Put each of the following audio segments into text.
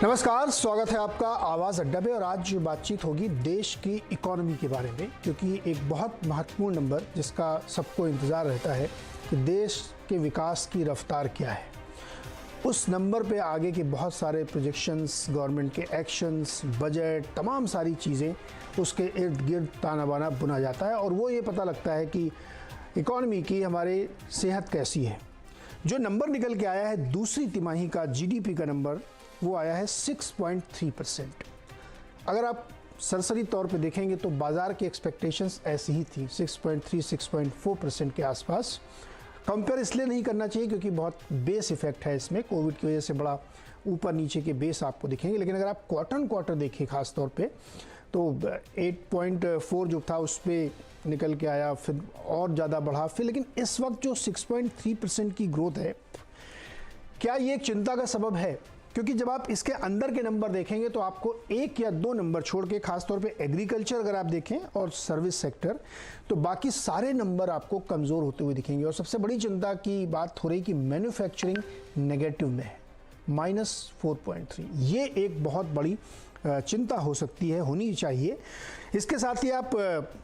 नमस्कार, स्वागत है आपका आवाज़ अड्डा पे। और आज बातचीत होगी देश की इकोनॉमी के बारे में, क्योंकि एक बहुत महत्वपूर्ण नंबर जिसका सबको इंतज़ार रहता है कि देश के विकास की रफ्तार क्या है। उस नंबर पे आगे के बहुत सारे प्रोजेक्शंस, गवर्नमेंट के एक्शंस, बजट, तमाम सारी चीज़ें उसके इर्द गिर्द ताना बाना बुना जाता है और वो ये पता लगता है कि इकोनॉमी की हमारी सेहत कैसी है। जो नंबर निकल के आया है दूसरी तिमाही का जीडीपी का नंबर, वो आया है 6.3%। अगर आप सरसरी तौर पे देखेंगे तो बाजार की एक्सपेक्टेशंस ऐसी ही थी, 6.3 6.4% के आसपास। कंपेयर इसलिए नहीं करना चाहिए क्योंकि बहुत बेस इफेक्ट है इसमें, कोविड की वजह से बड़ा ऊपर नीचे के बेस आपको दिखेंगे। लेकिन अगर आप क्वार्टर क्वार्टर देखें खास तौर पे तो 8.4 जो था उस पर निकल के आया, फिर और ज़्यादा बढ़ा, फिर लेकिन इस वक्त जो 6.3% की ग्रोथ है, क्या ये एक चिंता का सबब है? क्योंकि जब आप इसके अंदर के नंबर देखेंगे तो आपको एक या दो नंबर छोड़ के, खासतौर पे एग्रीकल्चर अगर आप देखें और सर्विस सेक्टर, तो बाकी सारे नंबर आपको कमज़ोर होते हुए दिखेंगे। और सबसे बड़ी चिंता की बात हो रही कि मैन्युफैक्चरिंग नेगेटिव में है, -4.3। ये एक बहुत बड़ी चिंता हो सकती है, होनी चाहिए। इसके साथ ही आप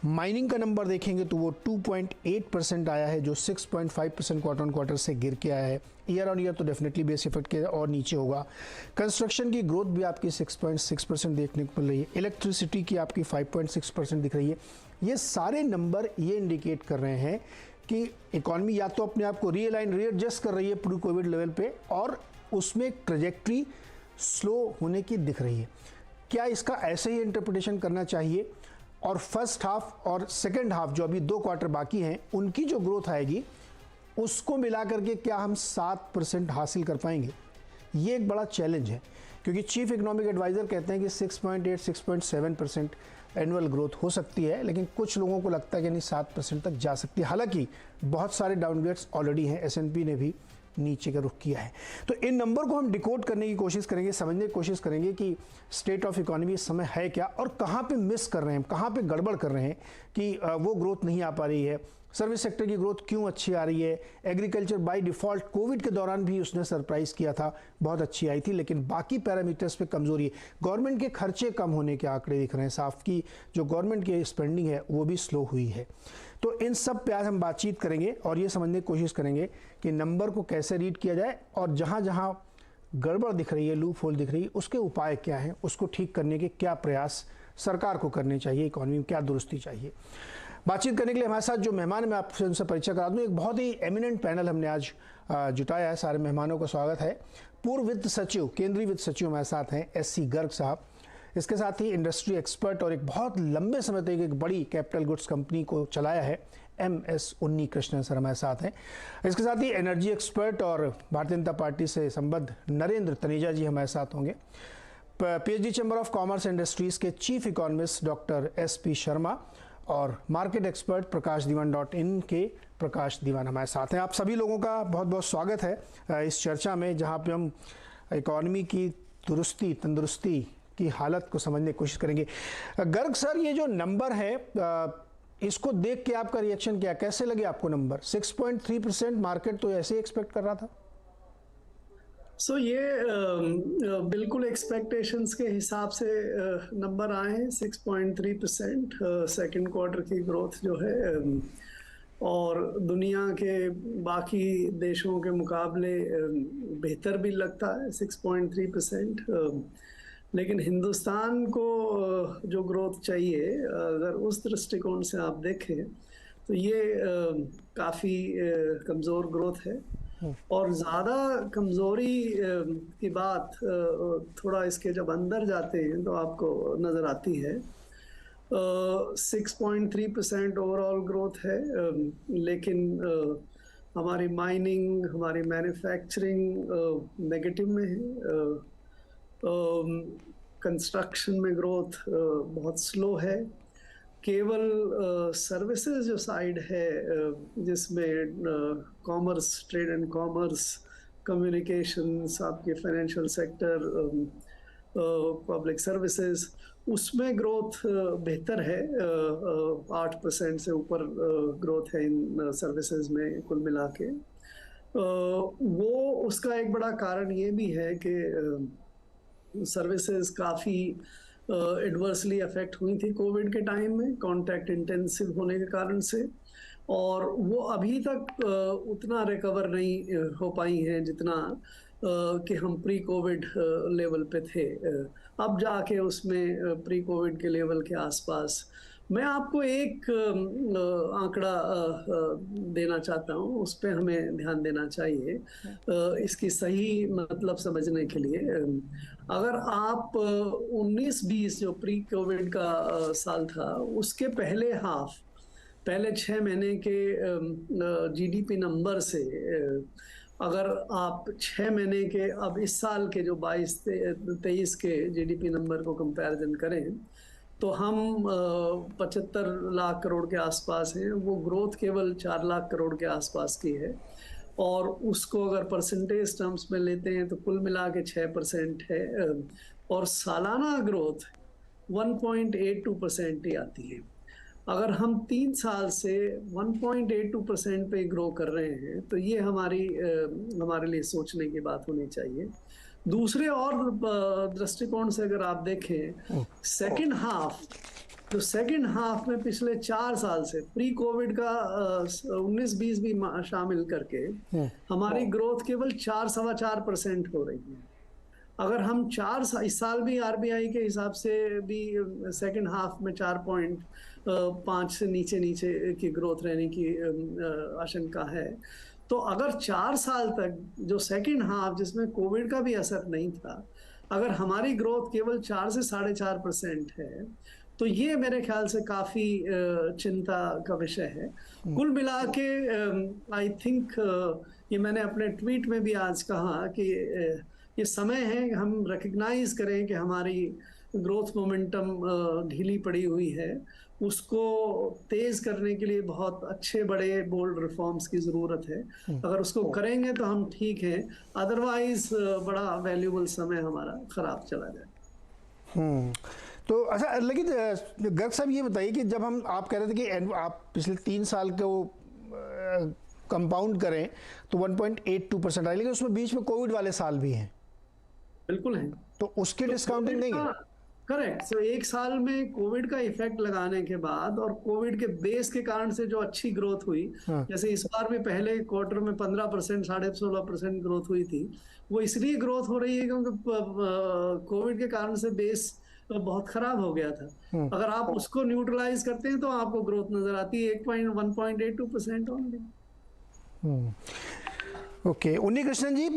माइनिंग का नंबर देखेंगे तो वो 2.8% आया है, जो 6.5% क्वार्टर ऑन क्वार्टर से गिर के आया है। ईयर ऑन ईयर तो डेफिनेटली बेस इफेक्ट के और नीचे होगा। कंस्ट्रक्शन की ग्रोथ भी आपकी 6.6% देखने को मिल रही है। इलेक्ट्रिसिटी की आपकी 5.6% दिख रही है। ये सारे नंबर ये इंडिकेट कर रहे हैं कि इकॉनमी या तो अपने आप को रीएडजस्ट कर रही है प्री कोविड लेवल पे, और उसमें ट्रेजेक्ट्री स्लो होने की दिख रही है। क्या इसका ऐसे ही इंटरप्रिटेशन करना चाहिए? और फर्स्ट हाफ और सेकंड हाफ जो अभी 2 क्वार्टर बाकी हैं, उनकी जो ग्रोथ आएगी उसको मिला करके क्या हम 7% हासिल कर पाएंगे? ये एक बड़ा चैलेंज है, क्योंकि चीफ इकोनॉमिक एडवाइज़र कहते हैं कि 6.8 6.7% एनुअल ग्रोथ हो सकती है, लेकिन कुछ लोगों को लगता है कि नहीं 7% तक जा सकती है। हालांकि बहुत सारे डाउनग्रेड्स ऑलरेडी हैं, S&P ने भी नीचे का रुख किया है। तो इन नंबर को हम डिकोड करने की कोशिश करेंगे, समझने की कोशिश करेंगे कि स्टेट ऑफ इकोनॉमी इस समय है क्या और कहाँ पे मिस कर रहे हैं, कहाँ पे गड़बड़ कर रहे हैं कि वो ग्रोथ नहीं आ पा रही है। सर्विस सेक्टर की ग्रोथ क्यों अच्छी आ रही है? एग्रीकल्चर बाय डिफ़ॉल्ट कोविड के दौरान भी उसने सरप्राइज़ किया था, बहुत अच्छी आई थी, लेकिन बाकी पैरामीटर्स पे कमज़ोरी है। गवर्नमेंट के खर्चे कम होने के आंकड़े दिख रहे हैं साफ, की जो गवर्नमेंट की स्पेंडिंग है वो भी स्लो हुई है। तो इन सब पे आज हम बातचीत करेंगे और ये समझने की कोशिश करेंगे कि नंबर को कैसे रीड किया जाए और जहाँ जहाँ गड़बड़ दिख रही है, लूप होल दिख रही है, उसके उपाय क्या हैं, उसको ठीक करने के क्या प्रयास सरकार को करने चाहिए, इकोनॉमी में क्या दुरुस्ती चाहिए। बातचीत करने के लिए हमारे साथ जो मेहमान, मैं आपसे उनसे परिचय करा दूं। एक बहुत ही एमिनेंट पैनल हमने आज जुटाया है। सारे मेहमानों का स्वागत है। पूर्व वित्त सचिव, केंद्रीय वित्त सचिव हमारे साथ हैं SC गर्ग साहब। इसके साथ ही इंडस्ट्री एक्सपर्ट और एक बहुत लंबे समय तक एक बड़ी कैपिटल गुड्स कंपनी को चलाया है, MS उन्नी कृष्णन सर हमारे साथ हैं। इसके साथ ही एनर्जी एक्सपर्ट और भारतीय जनता पार्टी से संबद्ध नरेंद्र तनेजा जी हमारे साथ होंगे। PhD chamber of commerce industries के chief economist doctor SP Sharma और मार्केट एक्सपर्ट प्रकाशदीवान.in के प्रकाश दीवान हमारे साथ हैं। आप सभी लोगों का बहुत बहुत स्वागत है इस चर्चा में, जहां पे हम इकोनॉमी की दुरुस्ती, तंदुरुस्ती की हालत को समझने की कोशिश करेंगे। गर्ग सर, ये जो नंबर है इसको देख के आपका रिएक्शन क्या, कैसे लगे आपको नंबर? 6.3%, मार्केट तो ऐसे ही एक्सपेक्ट कर रहा था। ये बिल्कुल एक्सपेक्टेशंस के हिसाब से नंबर आए हैं। 6.3% सेकेंड क्वार्टर की ग्रोथ जो है, और दुनिया के बाकी देशों के मुकाबले बेहतर भी लगता है 6.3%। लेकिन हिंदुस्तान को जो ग्रोथ चाहिए, अगर उस दृष्टिकोण से आप देखें तो ये काफ़ी कमज़ोर ग्रोथ है। और ज़्यादा कमज़ोरी की बात थोड़ा इसके जब अंदर जाते हैं तो आपको नज़र आती है। 6.3% ओवरऑल ग्रोथ है, लेकिन हमारी माइनिंग, हमारी मैन्युफैक्चरिंग नेगेटिव में है। कंस्ट्रक्शन में ग्रोथ बहुत स्लो है। केवल सर्विसेज जो साइड है, जिसमें commerce, trade and commerce, communications, आपके फाइनेंशियल सेक्टर, पब्लिक सर्विसेज, उसमें ग्रोथ बेहतर है। 8% से ऊपर ग्रोथ है इन सर्विसेज में कुल मिला के। वो उसका एक बड़ा कारण ये भी है कि सर्विसेज काफ़ी एडवर्सली अफेक्ट हुई थी कोविड के टाइम में, कॉन्टैक्ट इंटेंसिव होने के कारण से, और वो अभी तक उतना रिकवर नहीं हो पाई हैं जितना कि हम प्री कोविड लेवल पे थे। अब जाके उसमें प्री कोविड के लेवल के आसपास। मैं आपको एक आंकड़ा देना चाहता हूँ, उस पे हमें ध्यान देना चाहिए इसकी सही मतलब समझने के लिए। अगर आप 19-20 जो प्री कोविड का साल था, उसके पहले 6 महीने के जीडीपी नंबर से अगर आप 6 महीने के अब इस साल के जो 22-23 के जीडीपी नंबर को कंपैरिजन करें, तो हम 75 लाख करोड़ के आसपास हैं। वो ग्रोथ केवल 4 लाख करोड़ के आसपास की है, और उसको अगर परसेंटेज टर्म्स में लेते हैं तो कुल मिला के 6% है, और सालाना ग्रोथ 1.82% ही आती है। अगर हम 3 साल से 1.82% पे ग्रो कर रहे हैं, तो ये हमारे लिए सोचने की बात होनी चाहिए। दूसरे और दृष्टिकोण से अगर आप देखें, सेकंड हाफ में पिछले 4 साल से प्री कोविड का 19-20 भी शामिल करके हमारी ग्रोथ केवल 4-4.25% हो रही है। अगर हम इस साल भी आरबीआई के हिसाब से भी सेकंड हाफ में 4.5 से नीचे की ग्रोथ रहने की आशंका है। तो अगर 4 साल तक जो सेकंड हाफ जिसमें कोविड का भी असर नहीं था, अगर हमारी ग्रोथ केवल 4 से 4.5% है, तो ये मेरे ख्याल से काफ़ी चिंता का विषय है। कुल मिला के आई थिंक ये मैंने अपने ट्वीट में भी आज कहा कि ये समय है कि हम रिकग्नाइज करें कि हमारी ग्रोथ मोमेंटम ढीली पड़ी हुई है। उसको तेज करने के लिए बहुत अच्छे बड़े बोल्ड रिफॉर्म्स की ज़रूरत है। अगर उसको करेंगे तो हम ठीक हैं, अदरवाइज बड़ा वैल्यूबल समय हमारा ख़राब चला जाए। तो अच्छा, लेकिन गर्ग साहब ये बताइए कि जब आप कह रहे थे कि आप पिछले 3 साल को कंपाउंड करें तो 1.82% आए, लेकिन उसमें बीच में कोविड वाले साल भी हैं। बिल्कुल है, तो उसकी डिस्काउंटिंग नहीं है। करेक्ट। सो एक साल में कोविड का इफेक्ट लगाने के बाद और कोविड के बेस के कारण से जो अच्छी ग्रोथ हुई, जैसे इस बार भी पहले क्वार्टर में 15%, 16.5% ग्रोथ हुई थी, वो इसलिए ग्रोथ हो रही है क्योंकि कोविड के कारण से बेस बहुत खराब हो गया था। अगर आप उसको न्यूट्रलाइज करते हैं तो आपको ग्रोथ नजर आती है 1.82% ओनली। ओके, उन्नी कृष्णन जी,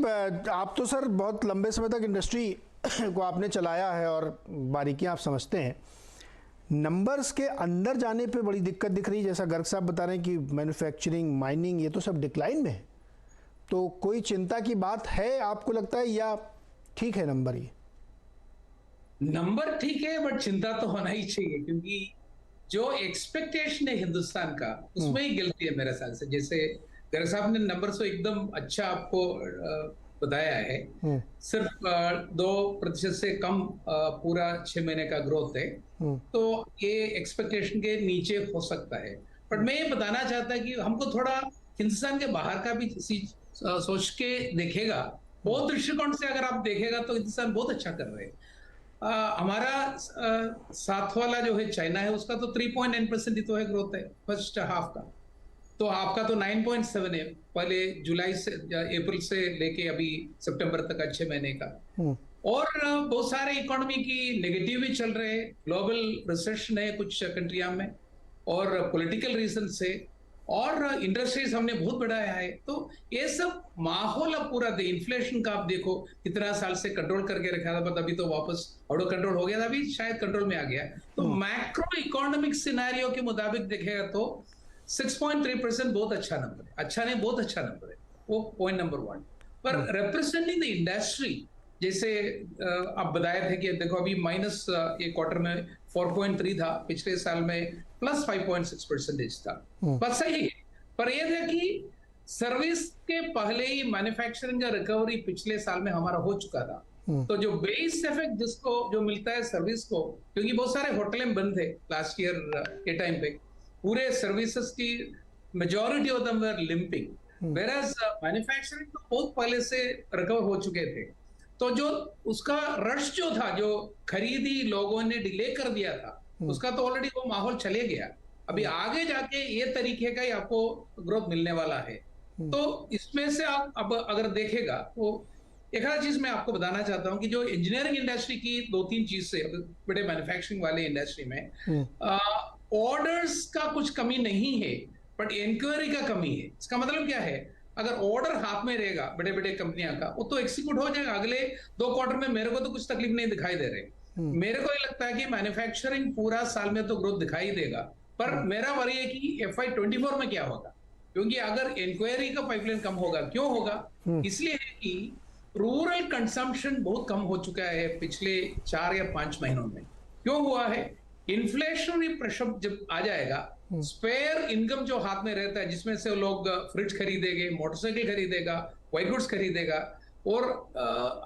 आप तो सर बहुत लंबे समय तक इंडस्ट्री को आपने चलाया है और बारीकियां आप समझते हैं। नंबर्स के अंदर जाने पे बड़ी दिक्कत दिख रही है, जैसा गर्ग साहब बता रहे हैं कि मैन्युफैक्चरिंग, माइनिंग, ये तो सब डिक्लाइन में है। तो कोई चिंता की बात है आपको लगता है, या ठीक है नंबर? ये नंबर ठीक है, बट चिंता तो होना ही चाहिए, क्योंकि जो एक्सपेक्टेशन है हिंदुस्तान का, उसमें ही गिलती है मेरे ख्याल से। जैसे गर्ग साहब ने नंबर तो एकदम अच्छा आपको बताया है, सिर्फ 2% से कम पूरा 6 महीने का ग्रोथ है, तो ये एक्सपेक्टेशन के नीचे हो सकता है। बट मैं ये बताना चाहता कि हमको थोड़ा हिंदुस्तान के बाहर का भी सोच के देखेगा। बहुत दृष्टिकोण से अगर आप देखेगा तो हिंदुस्तान बहुत अच्छा कर रहे हैं। हमारा साथ वाला जो है चाइना है, उसका तो 3.9% ही तो है ग्रोथ है फर्स्ट हाफ का, तो आपका तो 9.7 है पहले जुलाई से अप्रैल से लेके अभी सितंबर तक अच्छे महीने का। और बहुत सारे इकोनॉमी की नेगेटिव भी चल रहे हैं, ग्लोबल रिसेशन है कुछ कंट्रियों में, और पॉलिटिकल रीजन से, और इंडस्ट्रीज हमने बहुत बढ़ाया है। तो ये सब माहौल अब पूरा इन्फ्लेशन का आप देखो कितना साल से कंट्रोल करके रखा था, बट अभी तो वापस आउट ऑफ कंट्रोल हो गया था, अभी शायद कंट्रोल में आ गया। तो मैक्रो इकोनॉमिक सिनेरियो के मुताबिक देखेगा तो 6.3% बहुत अच्छा नंबर है, अच्छा नहीं बहुत अच्छा नंबर है, वो पॉइंट नंबर 1। पर रिप्रेजेंटिंग द इंडस्ट्री, जैसे आप बताए थे कि देखो अभी माइनस एक क्वार्टर में 4.3 था, पिछले साल में प्लस 5.6% था, बस सही है। पर यह था कि सर्विस के पहले ही मैन्युफैक्चरिंग का रिकवरी पिछले साल में हमारा हो चुका था, तो जो बेस इफेक्ट जिसको जो मिलता है सर्विस को, क्योंकि बहुत सारे होटलें बंद थे लास्ट ईयर के टाइम पे, पूरे सर्विसेज की majority of them were limping, whereas manufacturing तो बहुत पहले से रिकवर हो चुके थे। तो जो उसका रश जो था, जो खरीदी लोगों ने डिले कर दिया था, उसका तो ऑलरेडी वो माहौल चले गया। अभी आगे जाके ये तरीके का ही आपको ग्रोथ मिलने वाला है। तो इसमें से आप अब अगर देखेगा तो एक आध चीज मैं आपको बताना चाहता हूं कि जो इंजीनियरिंग इंडस्ट्री की दो तीन चीज से, बड़े मैन्युफैक्चरिंग वाले इंडस्ट्री में ऑर्डर्स का कुछ कमी नहीं है, बट इंक्वायरी का कमी है। इसका मतलब क्या है, अगर ऑर्डर हाथ में रहेगा बड़े बड़े कंपनियां का, वो तो एग्जीक्यूट हो जाएगा अगले 2 क्वार्टर में। मेरे को तो कुछ तकलीफ नहीं दिखाई दे रही। मेरे को ये लगता है कि मैन्युफैक्चरिंग पूरा साल में तो ग्रोथ दिखाई देगा, पर मेरा वरी है कि FY24 में क्या होगा, क्योंकि अगर इंक्वायरी का पाइपलाइन कम होगा, क्यों होगा, इसलिए है कि रूरल कंजम्पशन बहुत कम हो चुका है पिछले 4 या 5 महीनों में। क्यों हुआ है, इन्फ्लेशनरी प्रेशर जब आ जाएगा, स्पेयर इनकम जो हाथ में रहता है, जिसमें से लोग फ्रिज खरीदेंगे, मोटरसाइकिल खरीदेगा, व्हाइट गुड्स खरीदेगा, और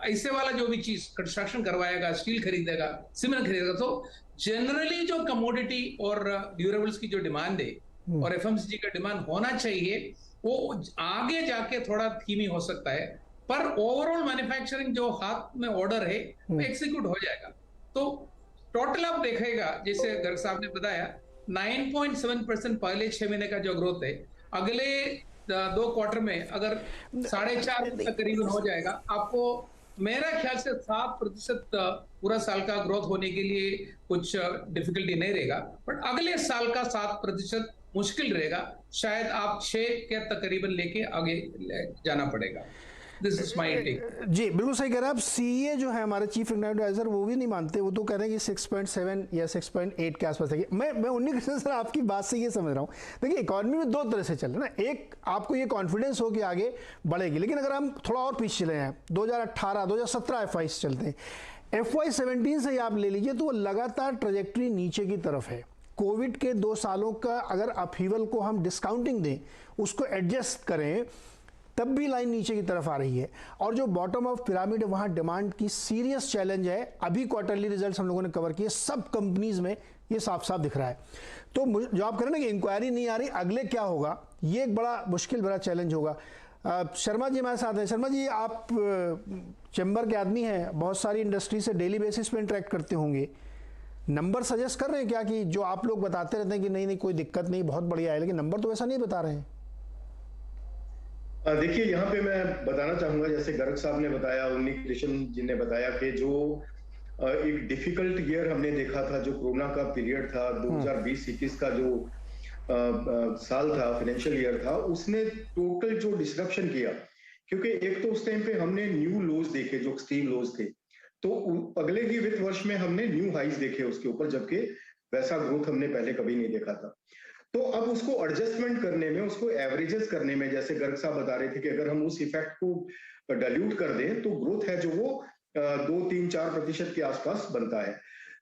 ऐसे वाला जो भी चीज कंस्ट्रक्शन करवाएगा, स्टील खरीदेगा, सीमेंट खरीदेगा, तो जनरली जो कमोडिटी और ड्यूरेबल्स की जो डिमांड है और FMCG का डिमांड होना चाहिए, वो आगे जाके थोड़ा धीमी हो सकता है, पर ओवरऑल मैन्युफैक्चरिंग जो हाथ में ऑर्डर है वो एग्जीक्यूट हो जाएगा। तो टोटल आप देखेगा, जैसे गर्ग साहब ने बताया, 9.7% पहले 6 महीने का जो ग्रोथ है, अगले 2 क्वार्टर में अगर 4.5 तक करीबन हो जाएगा, आपको मेरा ख्याल से 7% पूरा साल का ग्रोथ होने के लिए कुछ डिफिकल्टी नहीं रहेगा, बट अगले साल का 7% मुश्किल रहेगा। शायद आप 6 के तकरीबन लेके आगे जाना पड़ेगा। This is my take. जी बिल्कुल सही कह रहे हैं आप। सीए जो है हमारे चीफ इकोनॉमिक एडवाइजर, वो भी नहीं मानते, वो तो कह रहे हैं कि 6.7 या 6.8 के आसपास है। मैं 19 सर आपकी बात से ये समझ रहा हूँ, देखिए इकोनॉमी में 2 तरह से चल रहा है ना। एक, आपको ये कॉन्फिडेंस हो कि आगे बढ़ेगी, लेकिन अगर हम थोड़ा और पीछे चले हैं, 2018 2017 FY से चलते हैं, FY17 से आप ले लीजिए, तो वो लगातार ट्रेजेक्ट्री नीचे की तरफ है। कोविड के 2 सालों का अगर अपहीवल को हम डिस्काउंटिंग दें, उसको एडजस्ट करें, तब भी लाइन नीचे की तरफ आ रही है। और जो बॉटम ऑफ पिरामिड है, वहाँ डिमांड की सीरियस चैलेंज है। अभी क्वार्टरली रिजल्ट्स हम लोगों ने कवर किए, सब कंपनीज में ये साफ साफ दिख रहा है। तो जो आप कह रहे हैं ना कि इंक्वायरी नहीं आ रही, अगले क्या होगा, ये एक बड़ा मुश्किल बड़ा चैलेंज होगा। शर्मा जी हमारे साथ हैं। शर्मा जी, आप चैम्बर के आदमी हैं, बहुत सारी इंडस्ट्री से डेली बेसिस पे इंटरेक्ट करते होंगे, नंबर सजेस्ट कर रहे हैं क्या कि जो आप लोग बताते रहते हैं कि नहीं नहीं कोई दिक्कत नहीं, बहुत बढ़िया है, लेकिन नंबर तो ऐसा नहीं बता रहे हैं? देखिए, यहाँ पे मैं बताना चाहूंगा, जैसे गर्ग साहब ने बताया, उन्नी कृष्ण जी ने बताया कि जो एक डिफिकल्ट ईयर हमने देखा था, जो कोरोना का पीरियड था, 2020-21 का जो साल था, फाइनेंशियल ईयर था, उसने टोटल जो डिस्ट्रप्शन किया, क्योंकि एक तो उस टाइम पे हमने न्यू लोज देखे जो एक्सट्रीम लोज थे, तो अगले ही वित्त वर्ष में हमने न्यू हाइज देखे उसके ऊपर, जबकि वैसा ग्रोथ हमने पहले कभी नहीं देखा था। तो अब उसको एडजस्टमेंट करने में, उसको एवरेजेस करने में, जैसे गर्ग साहब बता रहे थे कि अगर हम उस इफेक्ट को डाइल्यूट कर दें तो ग्रोथ है जो वो 2-3-4% के आसपास बनता है।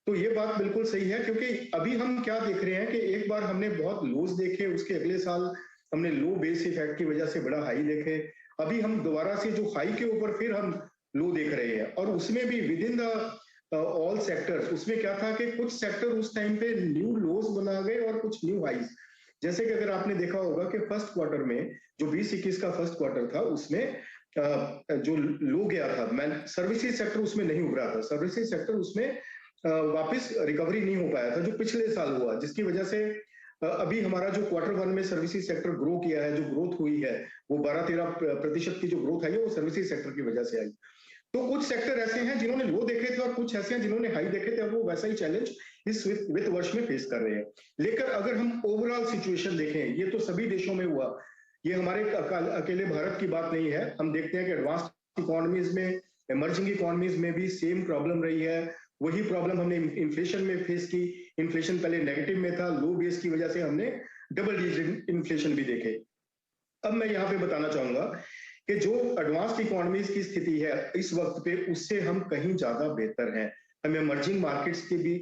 तो ये बात बिल्कुल सही है, क्योंकि अभी हम क्या देख रहे हैं कि एक बार हमने बहुत लोज देखे, उसके अगले साल हमने लो बेस इफेक्ट की वजह से बड़ा हाई देखे, अभी हम दोबारा से जो हाई के ऊपर फिर हम लो देख रहे हैं, और उसमें भी with in the all sectors. उसमें क्या था कि कुछ सेक्टर उस टाइम पे न्यू लोज बना गए और कुछ न्यू हाइज। जैसे कि अगर आपने देखा होगा कि फर्स्ट क्वार्टर में जो 20-21 का फर्स्ट क्वार्टर था, उसमें जो लो गया था, सर्विसेज सेक्टर उसमें नहीं उभरा था, सर्विसेज सेक्टर उसमें वापस रिकवरी नहीं हो पाया था जो पिछले साल हुआ, जिसकी वजह से अभी हमारा जो क्वार्टर 1 में सर्विसेज सेक्टर ग्रो किया है, जो ग्रोथ हुई है वो 12-13% की जो ग्रोथ आई है वो सर्विसेज सेक्टर की वजह से आई। तो कुछ सेक्टर ऐसे हैं जिन्होंने लो देखे थे और कुछ ऐसे हैं जिन्होंने हाई देखे थे, वो वैसा ही चैलेंज इस वित्त वर्ष में फेस कर रहे हैं। लेकिन अगर हम ओवरऑल सिचुएशन देखें, ये तो सभी देशों में हुआ, ये हमारे अकेले भारत की बात नहीं है। हम देखते हैं कि एडवांस्ड इकोनॉमीज में, इमर्जिंग इकोनॉमीज में भी सेम प्रॉब्लम रही है। वही प्रॉब्लम हमने इन्फ्लेशन में फेस की। इन्फ्लेशन पहले नेगेटिव में था, लो बेस की वजह से हमने डबल डिजिट इन्फ्लेशन भी देखे। अब मैं यहाँ पे बताना चाहूंगा कि जो एडवांस्ड इकोनॉमीज की स्थिति है इस वक्त पे, उससे हम कहीं ज्यादा बेहतर हैं। हम इमर्जिंग मार्केट्स की भी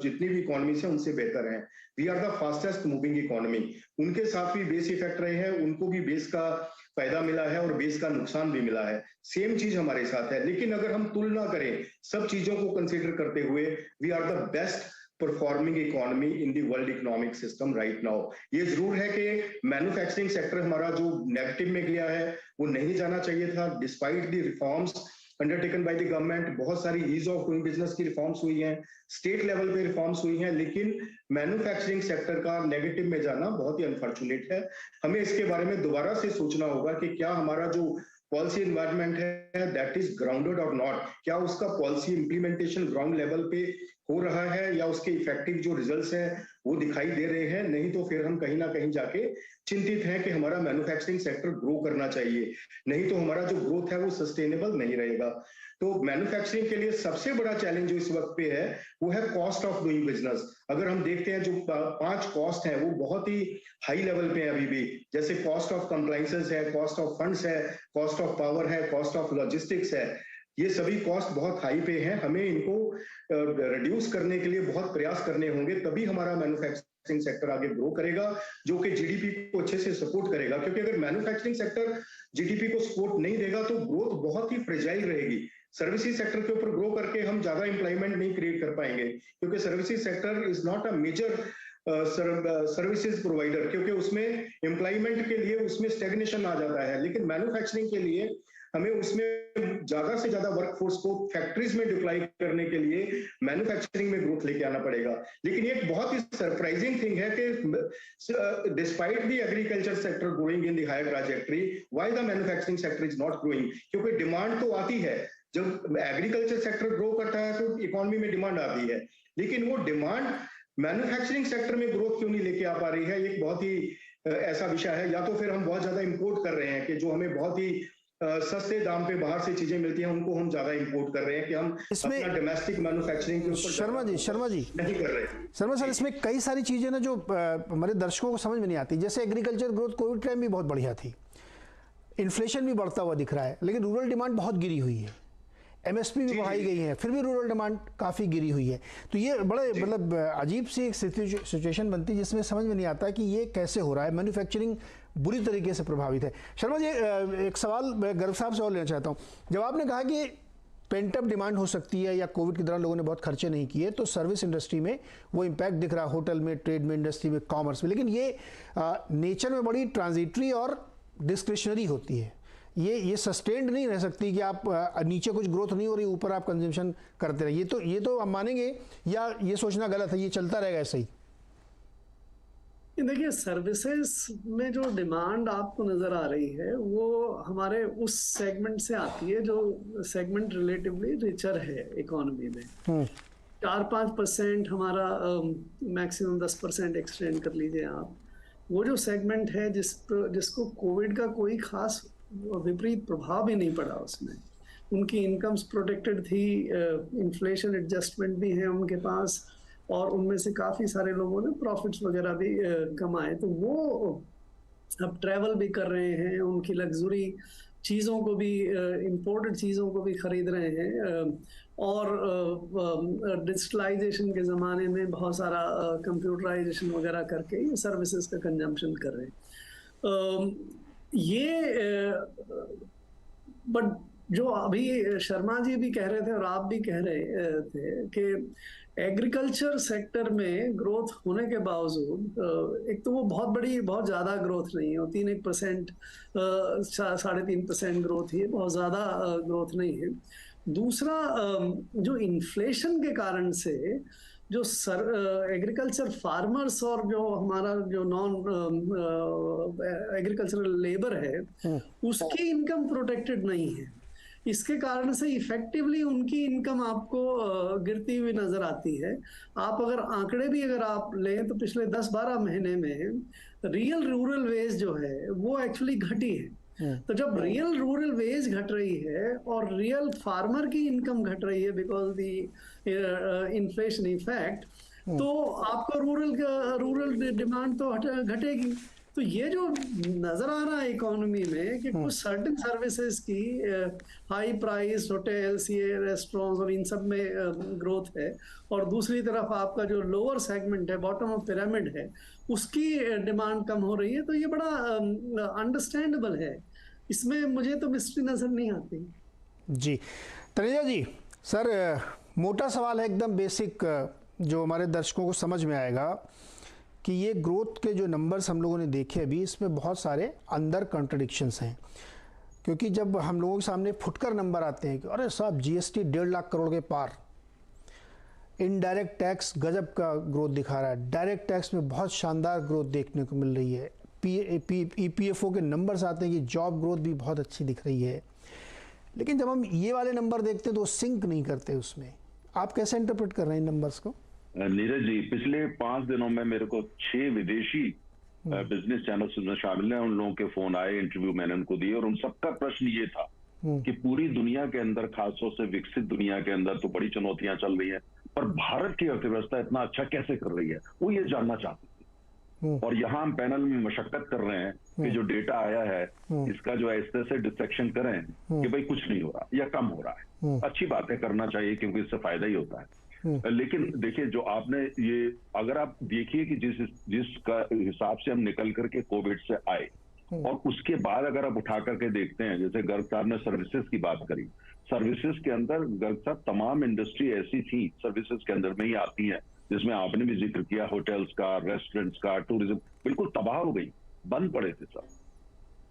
जितनी भी इकोनॉमीज हैं उनसे बेहतर हैं। We are the fastest moving economy. उनके साथ भी बेस इफेक्ट रहे हैं, उनको भी बेस का फायदा मिला है और बेस का नुकसान भी मिला है। सेम चीज हमारे साथ है, लेकिन अगर हम तुलना करें सब चीजों को कंसीडर करते हुए, we are the best performing economy in the world economic system right now. ये जरूर है कि मैन्युफैक्चरिंग सेक्टर हमारा जो नेगेटिव में गया है वो नहीं जाना चाहिए था, despite the reforms undertaken by the government, बहुत सारी ईज ऑफ डूइंग बिजनेस की रिफॉर्म्स हुई हैं, स्टेट लेवल पे रिफॉर्म्स हुई हैं, लेकिन मैन्युफैक्चरिंग सेक्टर का नेगेटिव में जाना बहुत ही अनफॉर्चुनेट है। हमें इसके बारे में दोबारा से सोचना होगा कि क्या हमारा जो पॉलिसी एनवायरनमेंट है दैट इज ग्राउंडेड और नॉट, क्या उसका पॉलिसी इंप्लीमेंटेशन ग्राउंड लेवल पे हो रहा है या उसके इफेक्टिव जो रिजल्ट्स हैं वो दिखाई दे रहे हैं। नहीं तो फिर हम कहीं ना कहीं जाके चिंतित हैं कि हमारा मैन्युफैक्चरिंग सेक्टर ग्रो करना चाहिए, नहीं तो हमारा जो ग्रोथ है वो सस्टेनेबल नहीं रहेगा। तो मैन्युफैक्चरिंग के लिए सबसे बड़ा चैलेंज जो इस वक्त पे है वो है कॉस्ट ऑफ डूइंग बिजनेस। अगर हम देखते हैं जो 5 कॉस्ट है वो बहुत ही हाई लेवल पे है अभी भी, जैसे कॉस्ट ऑफ कंप्लायंसेस है, कॉस्ट ऑफ फंड्स है, कॉस्ट ऑफ पावर है, कॉस्ट ऑफ लॉजिस्टिक्स है, ये सभी कॉस्ट बहुत हाई पे हैं। हमें इनको रिड्यूस करने के लिए बहुत प्रयास करने होंगे, तभी हमारा मैन्युफैक्चरिंग सेक्टर आगे ग्रो करेगा, जो कि जीडीपी को अच्छे से सपोर्ट करेगा। क्योंकि अगर मैन्युफैक्चरिंग सेक्टर जीडीपी को सपोर्ट नहीं देगा तो ग्रोथ बहुत ही फ्रेजाइल रहेगी। सर्विसेज सेक्टर के ऊपर ग्रो करके हम ज्यादा एम्प्लॉयमेंट नहीं क्रिएट कर पाएंगे, क्योंकि services sector is not a major services provider, क्योंकि उसमें एम्प्लॉयमेंट के लिए उसमें स्टेग्नेशन आ जाता है। लेकिन मैन्युफैक्चरिंग के लिए हमें उसमें ज्यादा से ज्यादा वर्कफोर्स को फैक्ट्रीज में डिप्लॉय करने के लिए मैन्युफैक्चरिंग में ग्रोथ लेके आना पड़ेगा। लेकिन एक बहुत ही सरप्राइजिंग थिंग है कि despite the agriculture sector growing in the higher trajectory, why the manufacturing sector is not growing? क्योंकि डिमांड तो आती है, जब एग्रीकल्चर सेक्टर ग्रो करता है तो इकोनॉमी में डिमांड आती है, लेकिन वो डिमांड मैन्युफैक्चरिंग सेक्टर में ग्रोथ क्यों नहीं लेके आ पा रही है? एक बहुत ही ऐसा विषय है। या तो फिर हम बहुत ज्यादा इंपोर्ट कर रहे हैं कि जो हमें बहुत ही सस्ते दाम पे बाहर से चीजें मिलती हैं उनको हम ज्यादा इंपोर्ट कर रहे हैं, कि हम इसमें अपना डोमेस्टिक मैन्युफैक्चरिंग के ऊपर शर्मा जी नहीं कर रहे। शर्मा सर, इसमें कई सारी चीजें ना जो हमारे दर्शकों को समझ में नहीं आती। जैसे एग्रीकल्चर ग्रोथ कोविड टाइम भी बहुत बढ़िया थी, इन्फ्लेशन भी बढ़ता हुआ दिख रहा है, लेकिन रूरल डिमांड बहुत गिरी हुई है, एमएसपी भी बढ़ाई गई है, फिर भी रूरल डिमांड काफ़ी गिरी हुई है। तो ये बड़े मतलब अजीब सी एक सिचुएशन बनती है जिसमें समझ में नहीं आता कि ये कैसे हो रहा है। मैन्युफैक्चरिंग बुरी तरीके से प्रभावित है। शर्मा जी, एक सवाल मैं गर्ग साहब से और लेना चाहता हूँ। जब आपने कहा कि पेंट अप डिमांड हो सकती है या कोविड के दौरान लोगों ने बहुत खर्चे नहीं किए, तो सर्विस इंडस्ट्री में वो इम्पैक्ट दिख रहा है, होटल में, ट्रेड में, इंडस्ट्री में, कॉमर्स में, लेकिन ये नेचर में बड़ी ट्रांजिटरी और डिस्क्रिशनरी होती है। ये सस्टेन्ड नहीं रह सकती कि आप नीचे कुछ ग्रोथ नहीं हो रही, ऊपर आप कंजम्पशन करते रहे। ये तो आप मानेंगे या ये सोचना गलत है, ये चलता रहेगा ऐसे ही? देखिए, सर्विसेज में जो डिमांड आपको नजर आ रही है वो हमारे उस सेगमेंट से आती है जो सेगमेंट रिलेटिवली रिचर है इकोनॉमी में। 4-5% हमारा मैक्सिमम 10% एक्सटेंड कर लीजिए आप। वो जो सेगमेंट है जिसको कोविड का कोई खास विपरीत प्रभाव ही नहीं पड़ा, उसमें उनकी इनकम्स प्रोटेक्टेड थी, इन्फ्लेशन एडजस्टमेंट भी है उनके पास, और उनमें से काफ़ी सारे लोगों ने प्रॉफिट्स वगैरह भी कमाए। तो वो अब ट्रैवल भी कर रहे हैं, उनकी लग्जरी चीज़ों को भी, इम्पोर्टेड चीज़ों को भी खरीद रहे हैं, और डिजिटलाइजेशन के ज़माने में बहुत सारा कंप्यूटराइजेशन वगैरह करके ये सर्विसेज का कंजम्पशन कर रहे हैं। बट जो अभी शर्मा जी भी कह रहे थे और आप भी कह रहे थे कि एग्रीकल्चर सेक्टर में ग्रोथ होने के बावजूद, एक तो वो बहुत ज़्यादा ग्रोथ नहीं है, 3% 3.5% ग्रोथ ही है, बहुत ज़्यादा ग्रोथ नहीं है। दूसरा, जो इन्फ्लेशन के कारण से जो एग्रीकल्चर फार्मर्स और जो हमारा जो नॉन एग्रीकल्चरल लेबर है उसकी इनकम प्रोटेक्टेड नहीं है। इसके कारण से इफेक्टिवली उनकी इनकम आपको गिरती हुई नजर आती है। आप अगर आंकड़े भी अगर आप लें तो पिछले 10-12 महीने में रियल रूरल वेज जो है वो एक्चुअली घटी है। तो जब रियल रूरल वेज घट रही है और रियल फार्मर की इनकम घट रही है बिकॉज द इन्फ्लेशन इफेक्ट, तो आपको रूरल डिमांड तो घटेगी। तो ये जो नजर आ रहा है इकोनॉमी में कि कुछ सर्टेन सर्विसेज की हाई प्राइस होटल्स, ये रेस्टोरेंट्स और इन सब में ग्रोथ है, और दूसरी तरफ आपका जो लोअर सेगमेंट है, बॉटम ऑफ पिरामिड है, उसकी डिमांड कम हो रही है। तो ये बड़ा अंडरस्टैंडेबल है, इसमें मुझे तो मिस्ट्री नजर नहीं आती। जी तनेजा जी, सर मोटा सवाल है, एकदम बेसिक, जो हमारे दर्शकों को समझ में आएगा कि ये ग्रोथ के जो नंबर्स हम लोगों ने देखे अभी, इसमें बहुत सारे अंदर कॉन्ट्रडिक्शंस हैं। क्योंकि जब हम लोगों के सामने फुटकर नंबर आते हैं कि अरे साहब जीएसटी 1.5 लाख करोड़ के पार, इनडायरेक्ट टैक्स गजब का ग्रोथ दिखा रहा है, डायरेक्ट टैक्स में बहुत शानदार ग्रोथ देखने को मिल रही है, ईपीएफओ के नंबर्स आते हैं कि जॉब ग्रोथ भी बहुत अच्छी दिख रही है, लेकिन जब हम ये वाले नंबर देखते हैं तो सिंक नहीं करते उसमें। आप कैसे इंटरप्रेट कर रहे हैं इन नंबर्स को? नीरज जी, पिछले 5 दिनों में मेरे को 6 विदेशी बिजनेस चैनल्स में शामिल हैं, उन लोगों के फोन आए, इंटरव्यू मैंने उनको दिए और उन सबका प्रश्न ये था कि पूरी दुनिया के अंदर, खासतौर से विकसित दुनिया के अंदर तो बड़ी चुनौतियां चल रही हैं, पर भारत की अर्थव्यवस्था इतना अच्छा कैसे कर रही है, वो ये जानना चाहते थे। और यहाँ हम पैनल में मशक्कत कर रहे हैं कि जो डेटा आया है इसका जो है इस तरह से डिसेक्शन करें कि भाई कुछ नहीं हो रहा या कम हो रहा है। अच्छी बातें करना चाहिए क्योंकि इससे फायदा ही होता है। लेकिन देखिए, जो आपने ये, अगर आप देखिए कि जिसका हिसाब से हम निकल करके कोविड से आए और उसके बाद अगर आप उठा करके देखते हैं, जैसे गर्ग साहब ने सर्विसेज की बात करी, सर्विसेज के अंदर गर्ग साहब तमाम इंडस्ट्री ऐसी थी सर्विसेज के अंदर में ही आती हैं जिसमें आपने भी जिक्र किया, होटल्स का, रेस्टोरेंट्स का, टूरिज्म बिल्कुल तबाह हो गई, बंद पड़े थे सब,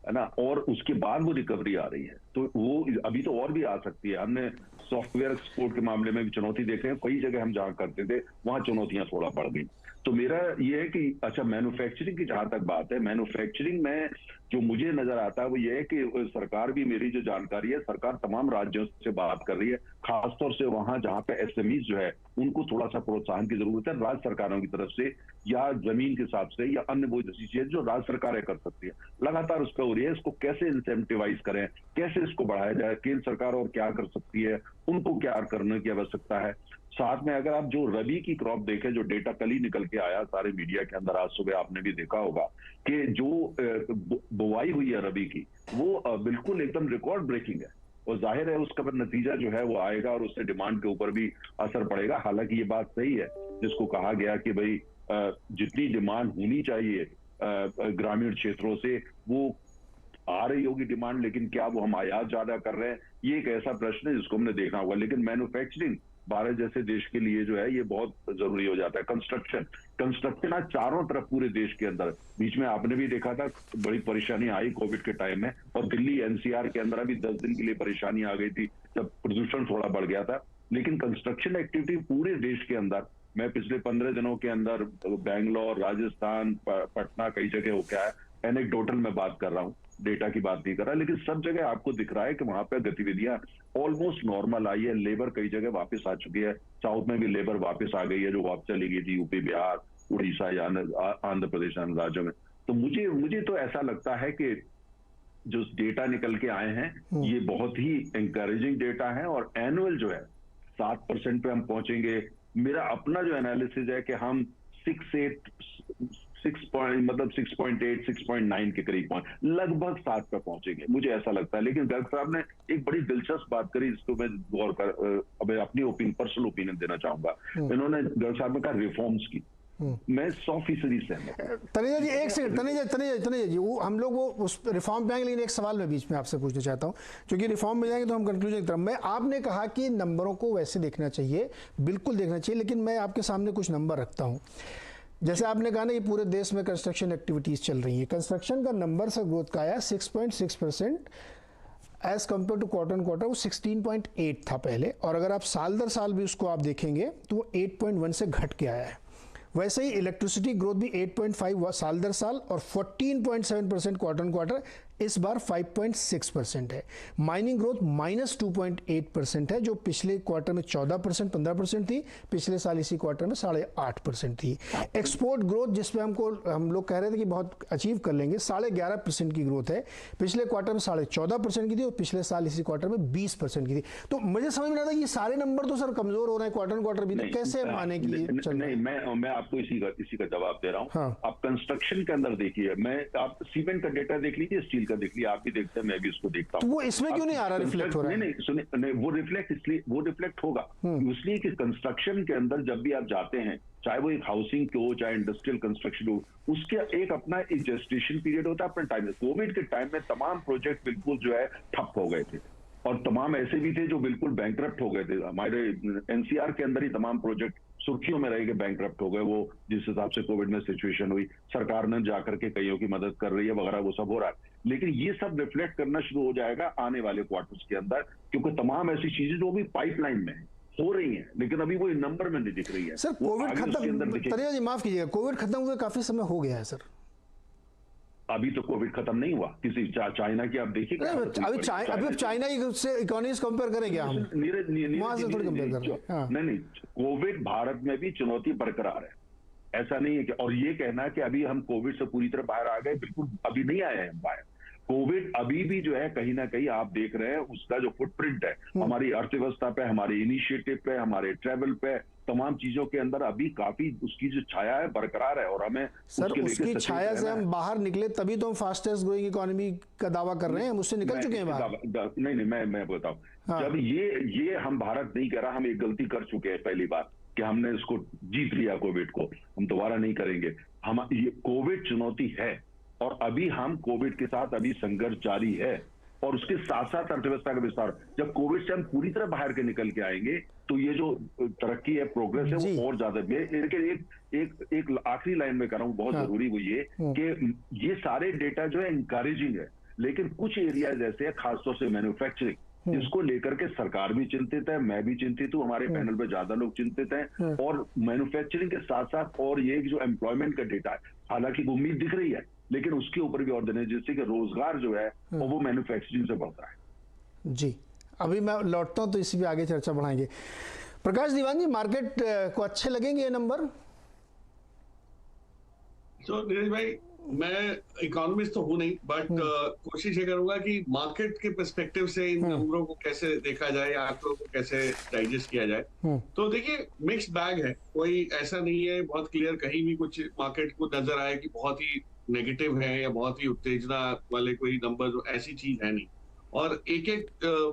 है ना। और उसके बाद वो रिकवरी आ रही है, तो वो अभी तो और भी आ सकती है। हमने सॉफ्टवेयर एक्सपोर्ट के मामले में भी चुनौती देखे हैं, कई जगह हम जहां करते थे वहां चुनौतियां थोड़ा बढ़ गई। तो मेरा ये है कि अच्छा, मैन्युफैक्चरिंग की जहां तक बात है, मैन्युफैक्चरिंग में जो मुझे नजर आता है वो ये है कि सरकार भी, मेरी जो जानकारी है, सरकार तमाम राज्यों से बात कर रही है, खासतौर से वहां जहां पे एसएमईज जो है उनको थोड़ा सा प्रोत्साहन की जरूरत है राज्य सरकारों की तरफ से, या जमीन के हिसाब से, या अन्य वो जैसी चीजें जो राज्य सरकारें कर सकती है। लगातार उस पर हो रही है, इसको कैसे इंसेंटिवाइज करें, कैसे इसको बढ़ाया जाए, केंद्र सरकार और क्या कर सकती है, उनको क्या करने की आवश्यकता है। साथ में अगर आप जो रबी की क्रॉप देखें, जो डेटा कल ही निकल के आया सारे मीडिया के अंदर, आज सुबह आपने भी देखा होगा कि जो बुवाई हुई है रबी की, वो बिल्कुल एकदम रिकॉर्ड ब्रेकिंग है, और जाहिर है उसका नतीजा जो है वो आएगा और उससे डिमांड के ऊपर भी असर पड़ेगा। हालांकि ये बात सही है जिसको कहा गया कि भाई जितनी डिमांड होनी चाहिए ग्रामीण क्षेत्रों से वो आ रही होगी डिमांड, लेकिन क्या वो हम आयात ज्यादा कर रहे हैं, ये एक ऐसा प्रश्न है जिसको हमने देखना होगा। लेकिन मैन्युफैक्चरिंग भारत जैसे देश के लिए जो है ये बहुत जरूरी हो जाता है। कंस्ट्रक्शन आज चारों तरफ पूरे देश के अंदर, बीच में आपने भी देखा था बड़ी परेशानी आई कोविड के टाइम में, और दिल्ली एनसीआर के अंदर अभी 10 दिन के लिए परेशानी आ गई थी जब प्रदूषण थोड़ा बढ़ गया था। लेकिन कंस्ट्रक्शन एक्टिविटी पूरे देश के अंदर, मैं पिछले 15 दिनों के अंदर बैंगलोर, राजस्थान, पटना, कई जगह हो गया है, एनेक्डोटल में बात कर रहा हूँ, डेटा की बात नहीं कर रहा, लेकिन सब जगह आपको दिख रहा है कि वहां पे गतिविधियां ऑलमोस्ट नॉर्मल आई है। लेबर कई जगह वापस आ चुकी है, साउथ में भी लेबर वापस आ गई है जो वापस चली गई थी यूपी, बिहार, उड़ीसा या आंध्र प्रदेश, अन्य राज्यों में। तो मुझे तो ऐसा लगता है कि जो डेटा निकल के आए हैं ये बहुत ही इंकरेजिंग डेटा है, और एनुअल जो है 7% पे हम पहुंचेंगे। मेरा अपना जो एनालिसिस है कि हम 6.8, 6.9 के करीब लगभग 7 पे पहुंचेंगे, मुझे ऐसा लगता है। लेकिन गर्ग साहब ने एक बड़ी दिलचस्प बात करी, जिसको मैं गौर कर अब अपनी पर्सनल ओपिनियन देना चाहूंगा। इन्होंने, गर्ग साहब ने कहा रिफॉर्म्स की, मैं 100% सहमत। तनेजा जी एक सेकंड, तनेजा जी, वो हम लोग वो उस रिफॉर्म पे आएंगे, लेकिन एक सवाल मैं बीच में आपसे पूछना चाहता हूँ, क्योंकि रिफॉर्म में जाएंगे तो हम कंक्लूजन की तरफ। मैं, आपने कहा कि नंबरों को वैसे देखना चाहिए, बिल्कुल देखना चाहिए, लेकिन मैं आपके सामने कुछ नंबर रखता हूँ। जैसे आपने कहा ना कि पूरे देश में कंस्ट्रक्शन एक्टिविटीज चल रही है, कंस्ट्रक्शन का नंबर से ग्रोथ का आया 6.6% as compare to quarter on quarter, वो 16.8 था पहले, और अगर आप साल दर साल भी उसको आप देखेंगे तो वो 8.1 से घट के आया है। वैसे ही इलेक्ट्रिसिटी ग्रोथ भी 8.5 साल दर साल और 14.7% क्वार्टर ऑन क्वार्टर, इस बार 5.6% है। माइनिंग ग्रोथ -2.8% है, जो पिछले क्वार्टर में 14%, 15% थी, पिछले साल इसी क्वार्टर में 8.5% थी। एक्सपोर्ट ग्रोथ, जिसपे हम लोग कह रहे थे कि बहुत अचीव कर लेंगे, 11.5% की ग्रोथ है, पिछले क्वार्टर में 14.5% की थी और पिछले साल इसी क्वार्टर में 20% की थी। तो मुझे समझ में आता है ये सारे नंबर तो सर कमजोर हो रहे हैं क्वार्टर क्वार्टर भी, तो कैसे माने कि नहीं, मैं आपको इसी का जवाब दे रहा हूँ। हाँ। आप कंस्ट्रक्शन के अंदर देखिए, आप सीमेंट का डेटा देख लीजिए, स्टील का देख लिया, आप भी देखते हैं, मैं भी उसको देखता हूँ। तो वो इसमें क्यों नहीं आ रहा, रिफ्लेक्ट हो रहा है? नहीं, सुनिए, वो रिफ्लेक्ट होगा इसलिए कि कंस्ट्रक्शन के अंदर जब भी आप जाते हैं, चाहे वो एक हाउसिंग हो, चाहे इंडस्ट्रियल कंस्ट्रक्शन हो, उसके एक अपना एक जेस्टेशन पीरियड होता है अपने टाइम में। कोविड के टाइम में तमाम प्रोजेक्ट बिल्कुल जो है ठप हो गए थे, और तमाम ऐसे भी थे जो बिल्कुल बैंकरप्ट हो गए थे। हमारे एनसीआर के अंदर ही तमाम प्रोजेक्ट सुर्खियों में रह के बैंकरप्ट हो गए, वो जिस हिसाब से कोविड में सिचुएशन हुई, सरकार ने जाकर के कईयों की मदद कर रही है वगैरह, वो सब हो रहा है। लेकिन ये सब रिफ्लेक्ट करना शुरू हो जाएगा आने वाले क्वार्टर्स के अंदर, क्योंकि तमाम ऐसी चीजें जो अभी पाइपलाइन में है, हो रही हैं, लेकिन अभी वो नंबर में नहीं दिख रही है। सर कोविड खत्म, तनिया जी माफ कीजिएगा, कोविड खत्म हुए काफी समय हो गया है सर। अभी तो कोविड खत्म नहीं हुआ, किसी चाइना की आप देखिए, अभी चाइना से इकोनॉमीज कंपेयर करेंगे हम, वहां से थोड़ी कंपेयर कर रहे हैं। नहीं, कोविड भारत में भी चुनौती बरकरार है, ऐसा नहीं है कि, और ये कहना कि अभी हम कोविड से पूरी तरह बाहर आ गए, बिल्कुल अभी नहीं आए हैं बाहर। कोविड अभी भी जो है कहीं ना कहीं आप देख रहे हैं उसका जो फुटप्रिंट है हमारी अर्थव्यवस्था पे, हमारे इनिशिएटिव पे, हमारे ट्रेवल पे, तमाम चीजों के अंदर अभी काफी उसकी जो छाया है बरकरार है, और हमें सर उसकी छाया से हम बाहर निकले तभी तो हम फास्टेस्ट ग्रोइंग इकोनॉमी का दावा कर रहे हैं, हम उससे निकल चुके हैं बाहर। नहीं, मैं बताऊं, जब ये हम भारत नहीं कर रहा, हम एक गलती कर चुके हैं पहली बार कि हमने इसको जीत लिया कोविड को, हम दोबारा नहीं करेंगे। हम ये कोविड चुनौती है और अभी हम कोविड के साथ अभी संघर्ष जारी है, और उसके साथ साथ अर्थव्यवस्था का विस्तार। जब कोविड से हम पूरी तरह बाहर के निकल के आएंगे तो ये जो तरक्की है, प्रोग्रेस है, वो और ज्यादा। एक आखिरी लाइन में कर रहा हूं, बहुत जरूरी वो ये कि ये सारे डेटा जो है इंकरेजिंग है, लेकिन कुछ एरिया जैसे खासतौर से मैन्युफैक्चरिंग, जिसको लेकर के सरकार भी चिंतित है, मैं भी चिंतित हूं, हमारे पैनल पे ज्यादा लोग चिंतित हैं। और मैन्युफैक्चरिंग के साथ साथ और ये जो एम्प्लॉयमेंट का डेटा है, हालांकि उम्मीद दिख रही है, लेकिन उसके ऊपर भी और देने, जिससे कि रोजगार जो है वो मैन्युफैक्चरिंग से बढ़ता है। जी, अभी मैं लौटता हूं तो इसी पे आगे चर्चा बढ़ाएंगे। प्रकाश दीवान जी, मार्केट को अच्छे लगेंगे ये नंबर? तो नीरज भाई, मैं इकोनॉमिस्ट तो हूं नहीं, बट कोशिश ये करूंगा कि मार्केट के पर्सपेक्टिव से इन नंबरों को कैसे देखा जाए, आंकड़ों को कैसे डाइजेस्ट किया जाए। तो देखिए, मिक्स्ड बैग है, कोई ऐसा नहीं है बहुत क्लियर कहीं भी कुछ मार्केट को नजर आए कि बहुत ही नेगेटिव है या बहुत ही उत्तेजना वाले कोई नंबर, ऐसी चीज है नहीं। और एक एक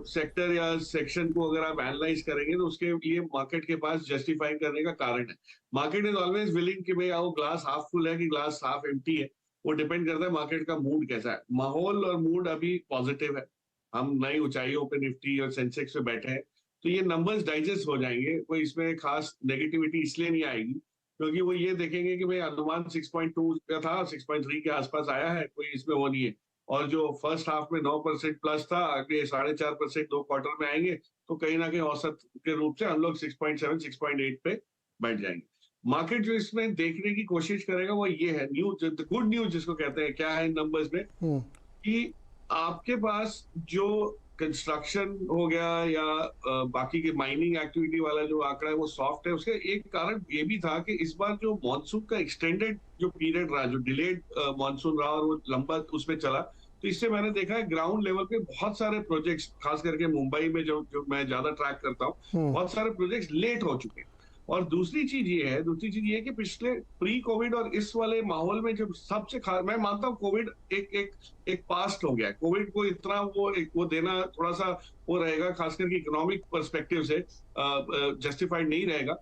सेक्टर या सेक्शन को अगर आप एनालाइज करेंगे तो उसके लिए मार्केट के पास जस्टिफाई करने का कारण है। मार्केट इज ऑलवेज विलिंग कि भाई वो ग्लास हाफ फुल है कि ग्लास हाफ एम्प्टी है, वो डिपेंड करता है मार्केट का मूड कैसा है। माहौल और मूड अभी पॉजिटिव है, हम नई ऊंचाइयों पे निफ्टी और सेंसेक्स पे बैठे हैं, तो ये नंबर्स डाइजेस्ट हो जाएंगे। कोई इसमें खास नेगेटिविटी इसलिए नहीं आएगी क्योंकि वो ये देखेंगे कि भाई अनुमान 6.2 का था, 6.3 के आसपास आया है, कोई इसमें वो नहीं है। और जो फर्स्ट हाफ में 9% प्लस था, अगले 4.5% 2 क्वार्टर में आएंगे, तो कहीं ना कहीं औसत के रूप से हम लोग 6.7, 6.8 पे बैठ जाएंगे। मार्केट जो इसमें देखने की कोशिश करेगा वो ये है, न्यूज, गुड न्यूज जिसको कहते हैं, क्या है इन नंबर्स में, कि आपके पास जो कंस्ट्रक्शन हो गया या बाकी के माइनिंग एक्टिविटी वाला जो आंकड़ा है वो सॉफ्ट है। उसका एक कारण ये भी था कि इस बार जो मॉनसून का एक्सटेंडेड जो पीरियड रहा, जो डिलेड मॉनसून रहा और वो लंबा उसमें चला, तो इससे मैंने देखा है ग्राउंड लेवल पे बहुत सारे प्रोजेक्ट्स, खास करके मुंबई में जो मैं ज्यादा ट्रैक करता हूँ, बहुत सारे प्रोजेक्ट्स लेट हो चुके हैं। और दूसरी चीज ये है कि पिछले प्री कोविड और इस वाले माहौल में जो सबसे मैं मानता हूँ कोविड एक पास्ट हो गया है। कोविड को इतना वो देना थोड़ा सा वो रहेगा, खास करके इकोनॉमिक पर्सपेक्टिव से जस्टिफाइड नहीं रहेगा।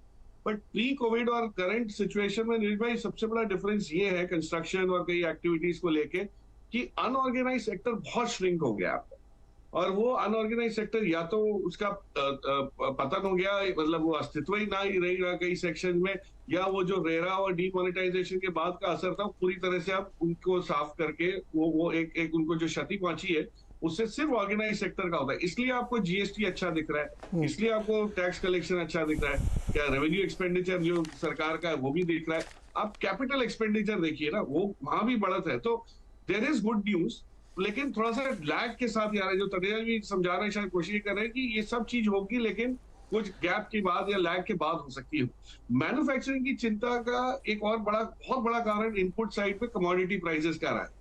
बट प्री कोविड और करंट सिचुएशन में नीरज भाई सबसे बड़ा डिफरेंस ये है कंस्ट्रक्शन और कई एक्टिविटीज को लेके कि अनऑर्गेनाइज सेक्टर बहुत श्रिंक हो गया आपका। और वो अनऑर्गेनाइज सेक्टर या तो उसका पतन हो गया, मतलब वो अस्तित्व ही ना ही रहा कई सेक्शन में, या वो जो रेरा और डीमोनेटाइजेशन के बाद का असर था पूरी तरह से आप उनको साफ करके वो एक उनको जो क्षति पहुंची है उससे सिर्फ ऑर्गेनाइज सेक्टर का होता है। इसलिए आपको जीएसटी अच्छा दिख रहा है, इसलिए आपको टैक्स कलेक्शन अच्छा दिख रहा है, क्या रेवेन्यू एक्सपेंडिचर जो सरकार का है वो भी दिख रहा है। आप कैपिटल एक्सपेंडिचर देखिए ना, वो वहां भी बढ़त है। तो देयर इज गुड न्यूज, लेकिन थोड़ा सा लैग के साथ यार, जो तनेजा भी समझा रहे हैं, शायद कोशिश कर रहे हैं कि ये सब चीज होगी, लेकिन कुछ गैप के बाद या लैग के बाद हो सकती है। मैन्युफैक्चरिंग की चिंता का एक और बहुत बड़ा कारण इनपुट साइड पे कमोडिटी प्राइसेस का रहा है।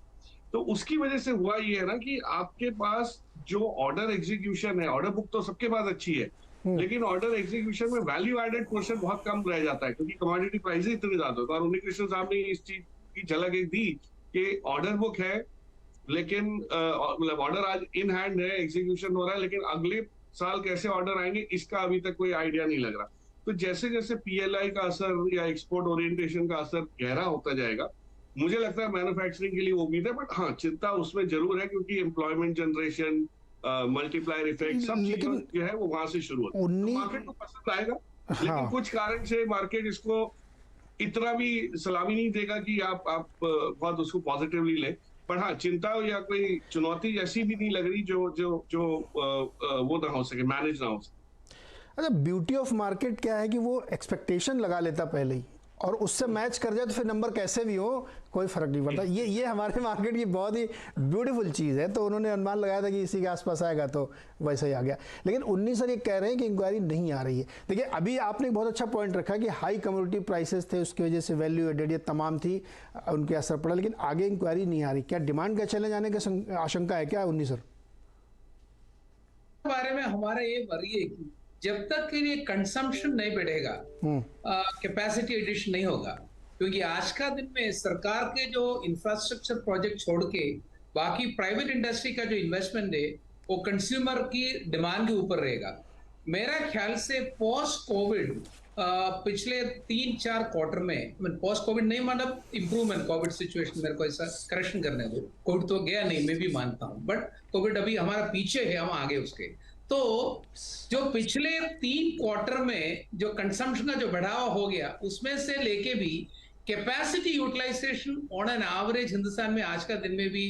तो उसकी वजह से हुआ ये है ना कि आपके पास जो ऑर्डर एग्जीक्यूशन है, ऑर्डर बुक तो सबके पास अच्छी है, लेकिन ऑर्डर एग्जीक्यूशन में वैल्यू एडेड पोर्शन बहुत कम रह जाता है क्योंकि कमोडिटी प्राइसेस इतने ज्यादा होता है। और उन्हीं कृष्ण साहब ने इस चीज की झलक एक दी कि ऑर्डर बुक है, लेकिन मतलब ऑर्डर आज इन हैंड है, एग्जीक्यूशन हो रहा है, लेकिन अगले साल कैसे ऑर्डर आएंगे इसका अभी तक कोई आइडिया नहीं लग रहा। तो जैसे जैसे पीएलआई का असर या एक्सपोर्ट ओरिएंटेशन का असर गहरा होता जाएगा, मुझे लगता है मैन्युफैक्चरिंग के लिए उम्मीद है। बट हाँ, चिंता उसमें जरूर है क्योंकि एम्प्लॉयमेंट जनरेशन, मल्टीप्लायर इफेक्ट, सब चीजें जो है वो वहां से शुरू होती है। तो मार्केट को पसंद आएगा, लेकिन कुछ कारण से मार्केट इसको इतना भी सलामी नहीं देगा कि आप बहुत उसको पॉजिटिवली लें। पर हाँ, चिंता या कोई चुनौती ऐसी भी नहीं लग रही जो जो जो वो ना हो सके, मैनेज ना हो सके। अच्छा, ब्यूटी ऑफ मार्केट क्या है कि वो एक्सपेक्टेशन लगा लेता पहले ही, और उससे मैच कर जाए तो फिर नंबर कैसे भी हो कोई फर्क नहीं पड़ता। ये हमारे मार्केट की बहुत ही ब्यूटीफुल चीज़ है। तो उन्होंने अनुमान लगाया था कि इसी के आसपास आएगा, तो वैसे ही आ गया। लेकिन 19 सर ये कह रहे हैं कि इंक्वायरी नहीं आ रही है। देखिए, अभी आपने एक बहुत अच्छा पॉइंट रखा कि हाई कमोडिटी प्राइसेस थे, उसकी वजह से वैल्यू एडेड ये तमाम थी, उनके असर पड़ा, लेकिन आगे इंक्वायरी नहीं आ रही। क्या डिमांड का चले जाने की आशंका है क्या 19 सर? बारे में हमारा ये वरी है कि जब तक के लिए कंजम्पशन नहीं बढ़ेगा, कैपेसिटी एडिशन नहीं होगा, क्योंकि आज का दिन में सरकार के जो इंफ्रास्ट्रक्चर प्रोजेक्ट छोड़ के बाकी प्राइवेट इंडस्ट्री का जो इन्वेस्टमेंट है वो कंज्यूमर की डिमांड के ऊपर रहेगा। मेरा ख्याल से पोस्ट कोविड पिछले 3-4 क्वार्टर में, पोस्ट कोविड नहीं मतलब इंप्रूवमेंट, कोविड सिचुएशन मेरे को ऐसा करेक्शन करने दो, कोविड तो गया नहीं, मैं भी मानता हूं, बट कोविड अभी हमारा पीछे है, हम आगे उसके। तो जो पिछले 3 क्वार्टर में जो कंजम्पशन का जो बढ़ावा हो गया, उसमें से लेके भी capacity utilization on an average Hindustan में आज का दिन में भी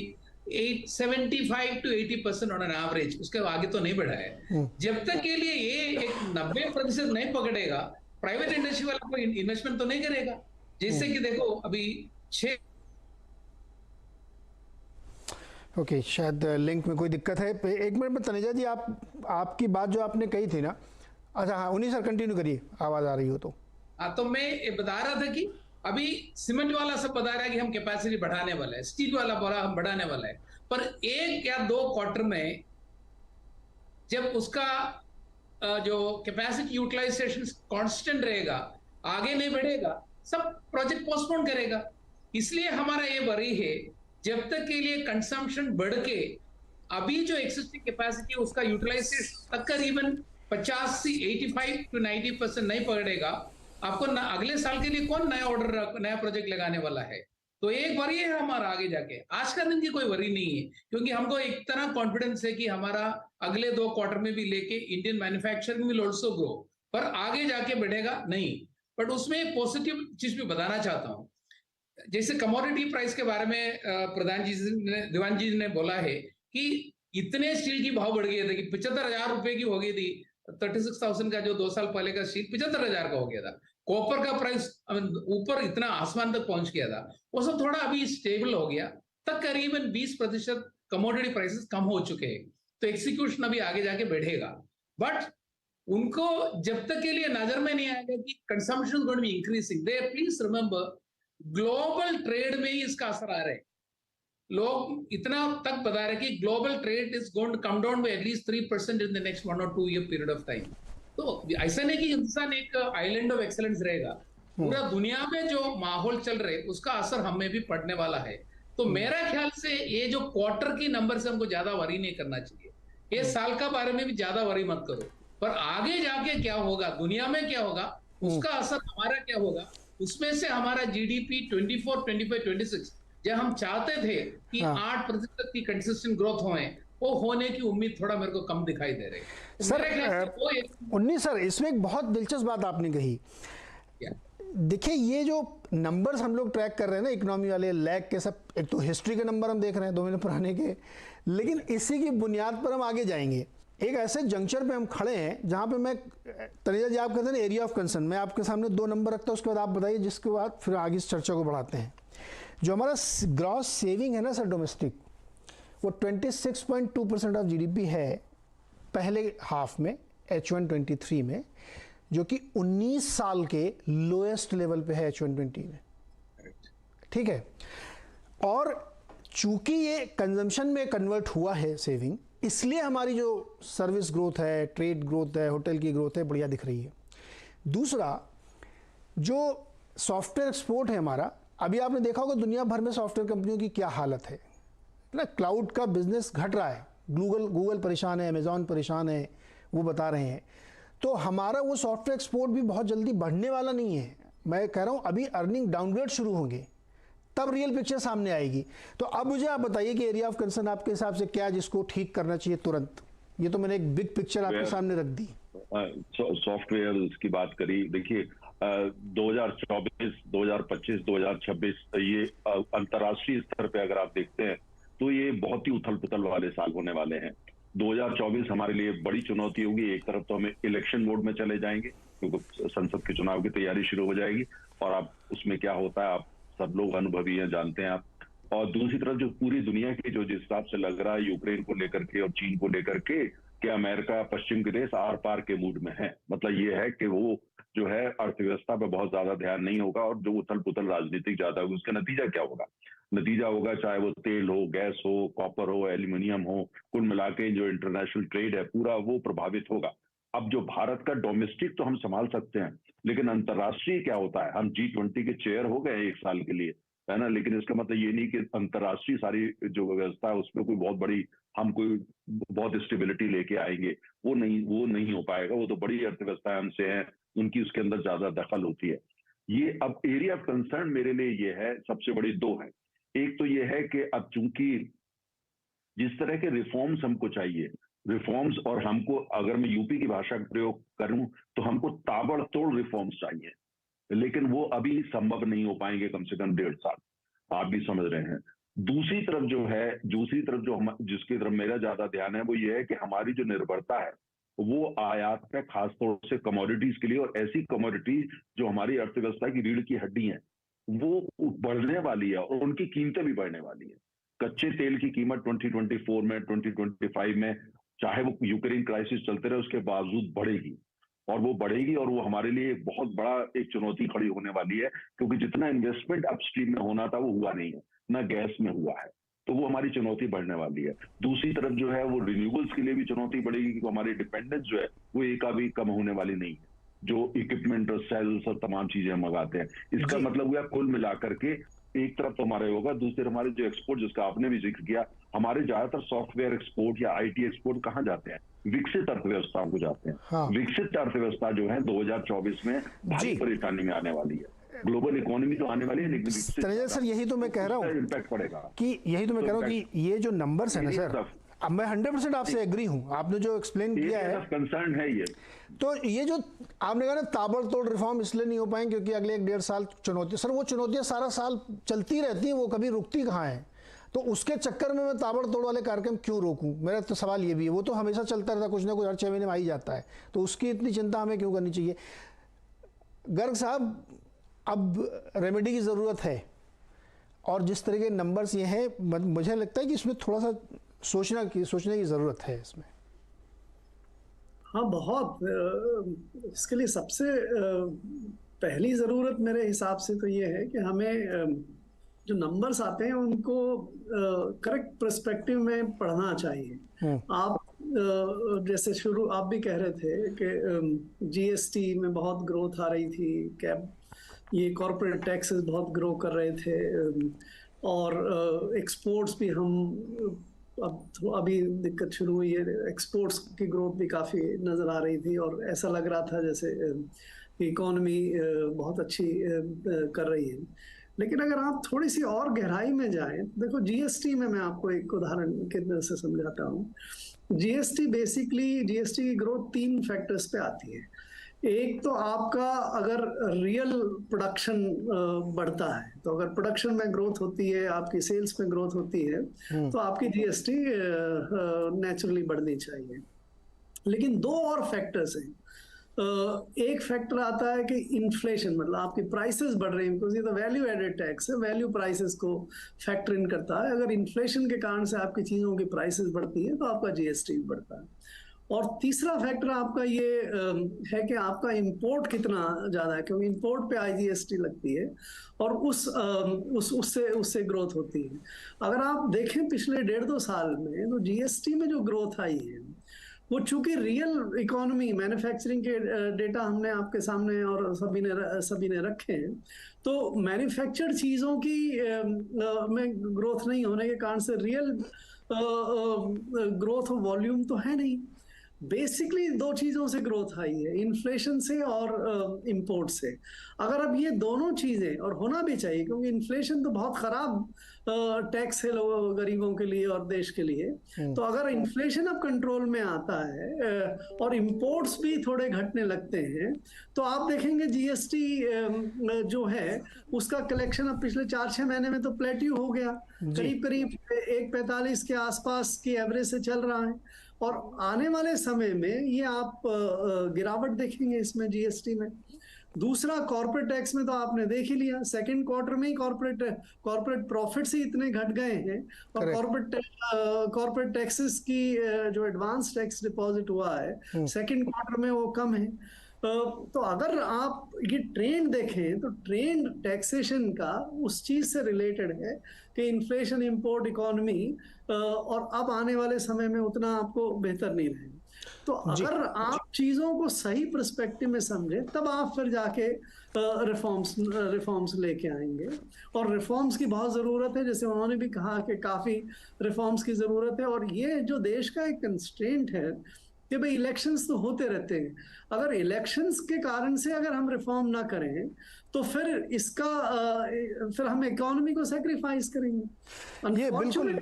75 to 80% ऑन एन एवरेज, उसके आगे तो नहीं बढ़ा है। जब तक के लिए ये एक 90% नहीं पकड़ेगा, प्राइवेट इंडस्ट्री वाला कोई इन्वेस्टमेंट तो नहीं करेगा। जिससे कि देखो अभी 6 ओके, शायद लिंक में कोई दिक्कत है। एक मिनट में तनेजा जी, आपकी बात जो आपने कही थी ना, अच्छा हाँ 19 सर कंटिन्यू करिए, आवाज आ रही हो तो। हाँ, तो मैं ये बता रहा था कि अभी सीमेंट वाला सब बता रहा है कि हम कैपेसिटी बढ़ाने वाला है, स्टील वाला बोला हम बढ़ाने वाला है, पर 1 या 2 क्वार्टर में जब उसका जो कैपेसिटी यूटिलाइजेशन कांस्टेंट रहेगा, आगे नहीं बढ़ेगा, सब प्रोजेक्ट पोस्टपोन करेगा। इसलिए हमारा ये वरी है, जब तक के लिए कंजम्पशन बढ़ के अभी जो एक्सिस्टिंग कैपेसिटी है उसका यूटिलाइजेशन तकरीबन 50 से 85 to 90% नहीं पकड़ेगा, आपको अगले साल के लिए कौन नया ऑर्डर, नया प्रोजेक्ट लगाने वाला है। तो एक वरी है हमारा आगे जाके, आज का दिन की कोई वरी नहीं है, क्योंकि हमको इतना कॉन्फिडेंस है कि हमारा अगले 2 क्वार्टर में भी लेके Indian manufacturing will also grow, पर आगे जाके बढ़ेगा नहीं। बट उसमें एक पॉजिटिव चीज भी बताना चाहता हूं, जैसे कमोडिटी प्राइस के बारे में दीवान जी ने बोला है कि इतने स्टील की भाव बढ़ गए थे कि 75,000 रुपए की हो गई थी, 36,000 का जो 2 साल पहले का स्टील 75,000 का हो गया था। कॉपर का प्राइस ऊपर इतना आसमान तक पहुंच गया था, वो सब थोड़ा अभी स्टेबल हो गया, तकरीबन 20% कमोडिटी प्राइसेस कम हो चुके हैं। तो एक्सिक्यूशन अभी आगे जाके बढ़ेगा, बट उनको जब तक के लिए नजर में नहीं आएगा कि consumption going to be increasing, they please remember global trade में ही इसका असर आ रहा है। लोग इतना तक बता रहे कि global trade is going to come down by at least 3% in the next 1 or 2 year period of time. तो ऐसा नहीं कि हिंदुस्तान एक आइलैंड ऑफ एक्सेलेंस रहेगा, पूरा दुनिया में जो माहौल चल रहे उसका असर हमें भी पड़ने वाला है। तो मेरा ख्याल से ये जो क्वार्टर की नंबर से हमको ज्यादा वरी नहीं करना चाहिए, ये साल का बारे में भी ज्यादा वरी मत करो, पर आगे जाके क्या होगा, दुनिया में क्या होगा, उसका असर हमारा क्या होगा, उसमें से हमारा जीडीपी 24, 25, 26 जब हम चाहते थे कि 8% की कंसिस्टेंट ग्रोथ होए, वो होने की उम्मीद थोड़ा मेरे को कम दिखाई दे रही है। सर 19 सर, इसमें एक बहुत दिलचस्प बात आपने कही। देखिए, ये जो नंबर्स हम लोग ट्रैक कर रहे हैं ना इकोनॉमी वाले, लैग के सब, एक तो हिस्ट्री के नंबर हम देख रहे हैं 2 महीने पुराने के, लेकिन इसी की बुनियाद पर हम आगे जाएंगे। एक ऐसे जंक्चर पे हम खड़े हैं जहां पे मैं, तनेजा जी आप कहते हैं ना एरिया ऑफ कंसर्न, मैं आपके सामने 2 नंबर रखता हूं, उसके बाद आप बताइए, जिसके बाद फिर आगे इस चर्चा को बढ़ाते हैं। जो हमारा ग्रॉस सेविंग है ना सर डोमेस्टिक, वो 26.2% ऑफ जीडीपी है पहले हाफ में, H123 में, जो कि 19 साल के लोएस्ट लेवल पे है H120 में, ठीक है। और चूंकि ये कंजम्पशन में कन्वर्ट हुआ है सेविंग, इसलिए हमारी जो सर्विस ग्रोथ है, ट्रेड ग्रोथ है, होटल की ग्रोथ है, बढ़िया दिख रही है। दूसरा, जो सॉफ्टवेयर एक्सपोर्ट है हमारा, अभी आपने देखा होगा दुनिया भर में सॉफ्टवेयर कंपनियों की क्या हालत है ना, क्लाउड का बिजनेस घट रहा है, गूगल परेशान है, अमेजॉन परेशान है, वो बता रहे हैं। तो हमारा वो सॉफ्टवेयर एक्सपोर्ट भी बहुत जल्दी बढ़ने वाला नहीं है। मैं कह रहा हूँ अभी अर्निंग डाउनग्रेड शुरू होंगे, तब रियल पिक्चर सामने आएगी। तो अब मुझे आप बताइए कि एरिया ऑफ कंसर्न आपके हिसाब से क्या, जिसको ठीक करना चाहिए तुरंत। ये तो मैंने एक बिग पिक्चर आपके सामने रख दी। सॉफ्टवेयर की बात करी, देखिए 2024, 2025, 2026 ये अंतर्राष्ट्रीय स्तर पे अगर आप देखते हैं तो ये बहुत ही उथल पुथल वाले साल होने वाले हैं। 2024 हमारे लिए बड़ी चुनौती होगी। एक तरफ तो हमें इलेक्शन मोड में चले जाएंगे क्योंकि संसद के चुनाव की तैयारी शुरू हो जाएगी, और आप उसमें क्या होता है आप सब लोग अनुभवी हैं, जानते हैं आप। और दूसरी तरफ जो पूरी दुनिया की जो जिस हिसाब से लग रहा है यूक्रेन को लेकर के और चीन को लेकर के, कि अमेरिका पश्चिम के देश आर पार के मूड में है। मतलब ये है कि वो जो है अर्थव्यवस्था पे बहुत ज्यादा ध्यान नहीं होगा, और जो उथल पुथल राजनीतिक ज्यादा होगी उसका नतीजा क्या होगा? नतीजा होगा चाहे वो तेल हो, गैस हो, कॉपर हो, एल्यूमिनियम हो, कुल मिला के जो इंटरनेशनल ट्रेड है पूरा वो प्रभावित होगा। अब जो भारत का डोमेस्टिक तो हम संभाल सकते हैं, लेकिन अंतर्राष्ट्रीय क्या होता है? हम G20 के चेयर हो गए 1 साल के लिए, है ना, लेकिन इसका मतलब ये नहीं कि अंतर्राष्ट्रीय सारी जो व्यवस्था है उसमें कोई बहुत बड़ी हम कोई बहुत स्टेबिलिटी लेके आएंगे, वो नहीं हो पाएगा। वो तो बड़ी अर्थव्यवस्था हमसे है, उनकी उसके अंदर ज्यादा दखल होती है। ये अब एरिया ऑफ कंसर्न मेरे लिए ये है, सबसे बड़ी 2 है। एक तो ये है कि अब चूंकि जिस तरह के रिफॉर्म्स हमको चाहिए, रिफॉर्म्स, और हमको अगर मैं यूपी की भाषा का प्रयोग करूं तो हमको ताबड़तोड़ रिफॉर्म्स चाहिए, लेकिन वो अभी संभव नहीं हो पाएंगे कम से कम 1.5 साल, आप भी समझ रहे हैं। दूसरी तरफ जो हम जिसकी तरफ मेरा ज्यादा ध्यान है वो ये है कि हमारी जो निर्भरता है वो आयात पे, खासतौर से कमोडिटीज के लिए, और ऐसी कमोडिटीज जो हमारी अर्थव्यवस्था की रीढ़ की हड्डी है, वो बढ़ने वाली है और उनकी कीमतें भी बढ़ने वाली है। कच्चे तेल की कीमत 2024 में, 2025 में, चाहे वो यूक्रेन क्राइसिस चलते रहे उसके बावजूद बढ़ेगी, और वो बढ़ेगी, और वो हमारे लिए एक बहुत बड़ा एक चुनौती खड़ी होने वाली है, क्योंकि जितना इन्वेस्टमेंट अपस्ट्रीम में होना था वो हुआ नहीं है, ना गैस में हुआ है, तो वो हमारी चुनौती बढ़ने वाली है। दूसरी तरफ जो है वो रिन्यूएबल्स के लिए भी चुनौती बढ़ेगी, क्योंकि हमारी डिपेंडेंस जो है वो एक भी कम होने वाली नहीं है, जो इक्विपमेंट और सेल्स और तमाम चीजें हम मंगाते हैं। इसका मतलब हुआ कुल मिलाकर के एक तरफ तो हमारे होगा, दूसरी तरफ हमारे जो एक्सपोर्ट, जिसका आपने भी जिक्र किया, हमारे ज्यादातर सॉफ्टवेयर एक्सपोर्ट या आईटी एक्सपोर्ट कहाँ जाते हैं? विकसित अर्थव्यवस्थाओं को जाते हैं। हाँ। विकसित अर्थव्यवस्था जो है 2024 में भारी परेशानी में आने वाली है। ग्लोबल इकोनॉमी तो आने वाली है, लेकिन तनेजा सर यही तो मैं कह रहा हूँ इम्पैक्ट पड़ेगा कि ये जो नंबर्स है ना सर, अब मैं 100% आपसे एग्री हूँ, आपने जो एक्सप्लेन किया है कंसर्न है ये। तो ये जो आपने कहा ना ताबड़तोड़ रिफॉर्म इसलिए नहीं हो पाएंगे क्योंकि अगले 1.5 साल चुनौती, सर वो चुनौतियां सारा साल चलती रहती हैं, वो कभी रुकती कहाँ है? तो उसके चक्कर में मैं ताबड़तोड़ वाले कार्यक्रम क्यों रोकूं? मेरा तो सवाल ये भी है, वो तो हमेशा चलता रहता, कुछ ना कुछ हर 6 महीने में आ ही जाता है, तो उसकी इतनी चिंता हमें क्यों करनी चाहिए? गर्ग साहब, अब रेमेडी की ज़रूरत है, और जिस तरह के नंबर्स ये हैं मुझे लगता है कि इसमें थोड़ा सा सोचने की ज़रूरत है इसमें। हाँ, बहुत। इसके लिए सबसे पहली ज़रूरत मेरे हिसाब से तो ये है कि हमें जो नंबर्स आते हैं उनको करेक्ट पर्सपेक्टिव में पढ़ना चाहिए। आप जैसे आप भी कह रहे थे कि जीएसटी में बहुत ग्रोथ आ रही थी, ये कॉर्पोरेट टैक्सेस बहुत ग्रो कर रहे थे, और एक्सपोर्ट्स भी हम अभी दिक्कत शुरू हुई है, एक्सपोर्ट्स की ग्रोथ भी काफ़ी नज़र आ रही थी, और ऐसा लग रहा था जैसे इकोनॉमी बहुत अच्छी कर रही है। लेकिन अगर आप थोड़ी सी और गहराई में जाएं, देखो जीएसटी में मैं आपको एक उदाहरण के तरह से समझाता हूँ। जीएसटी की ग्रोथ 3 फैक्टर्स पे आती है। एक तो आपका अगर रियल प्रोडक्शन बढ़ता है, तो अगर प्रोडक्शन में ग्रोथ होती है, आपकी सेल्स में ग्रोथ होती है, तो आपकी जीएसटी नेचुरली बढ़नी चाहिए। लेकिन 2 और फैक्टर्स हैं। एक फैक्टर आता है कि इन्फ्लेशन, मतलब आपकी प्राइसेस बढ़ रही हैं, बिकॉज ये तो वैल्यू एडेड टैक्स है, वैल्यू प्राइसेस को फैक्टर इन करता है। अगर इन्फ्लेशन के कारण से आपकी चीज़ों की प्राइसेस बढ़ती है तो आपका जीएसटी बढ़ता है। और तीसरा फैक्टर आपका ये है कि आपका इंपोर्ट कितना ज़्यादा है, क्योंकि इंपोर्ट पे आईजीएसटी लगती है, और उससे ग्रोथ होती है। अगर आप देखें पिछले 1.5-2 साल में, तो जीएसटी में जो ग्रोथ आई है वो चूंकि रियल इकोनॉमी, मैन्युफैक्चरिंग के डेटा हमने आपके सामने और सभी ने रखे हैं, तो मैन्युफैक्चर्ड चीज़ों की में ग्रोथ नहीं होने के कारण से रियल ग्रोथ ऑफ वॉल्यूम तो है नहीं। बेसिकली दो चीजों से ग्रोथ आई है, इन्फ्लेशन से और इंपोर्ट से। अगर अब ये दोनों चीजें, और होना भी चाहिए क्योंकि इन्फ्लेशन तो बहुत खराब टैक्स है लोगों गरीबों के लिए और देश के लिए, तो अगर इन्फ्लेशन अब कंट्रोल में आता है और इंपोर्ट्स भी थोड़े घटने लगते हैं, तो आप देखेंगे जीएसटी जो है उसका कलेक्शन अब पिछले 4-6 महीने में तो प्लेट्यू हो गया, करीब करीब 1.45 के आसपास की एवरेज से चल रहा है। और आने वाले समय में ये आप गिरावट देखेंगे इसमें, जीएसटी में। दूसरा, कॉर्पोरेट टैक्स में तो आपने देख ही लिया, सेकंड क्वार्टर में ही कॉर्पोरेट प्रॉफिट्स ही इतने घट गए हैं, और कॉर्पोरेट टैक्सेस की जो एडवांस टैक्स डिपॉजिट हुआ है सेकंड क्वार्टर में वो कम है। तो अगर आप ये ट्रेंड देखें तो ट्रेंड टैक्सेशन का उस चीज से रिलेटेड है कि इन्फ्लेशन, इंपोर्ट, इकोनॉमी, और अब आने वाले समय में उतना आपको बेहतर नहीं रहेगा। तो अगर आप चीजों को सही पर्सपेक्टिव में समझें तब आप फिर जाके रिफॉर्म्स लेके आएंगे, और रिफॉर्म्स की बहुत जरूरत है, जैसे उन्होंने भी कहा कि काफी रिफॉर्म्स की जरूरत है। और ये जो देश का एक कंस्ट्रेंट है कि भाई इलेक्शंस तो होते रहते हैं, अगर इलेक्शंस के कारण से अगर हम रिफॉर्म ना करें तो फिर इसका फिर हम इकोनॉमी को सैक्रिफाइस करेंगे। ये बिल्कुल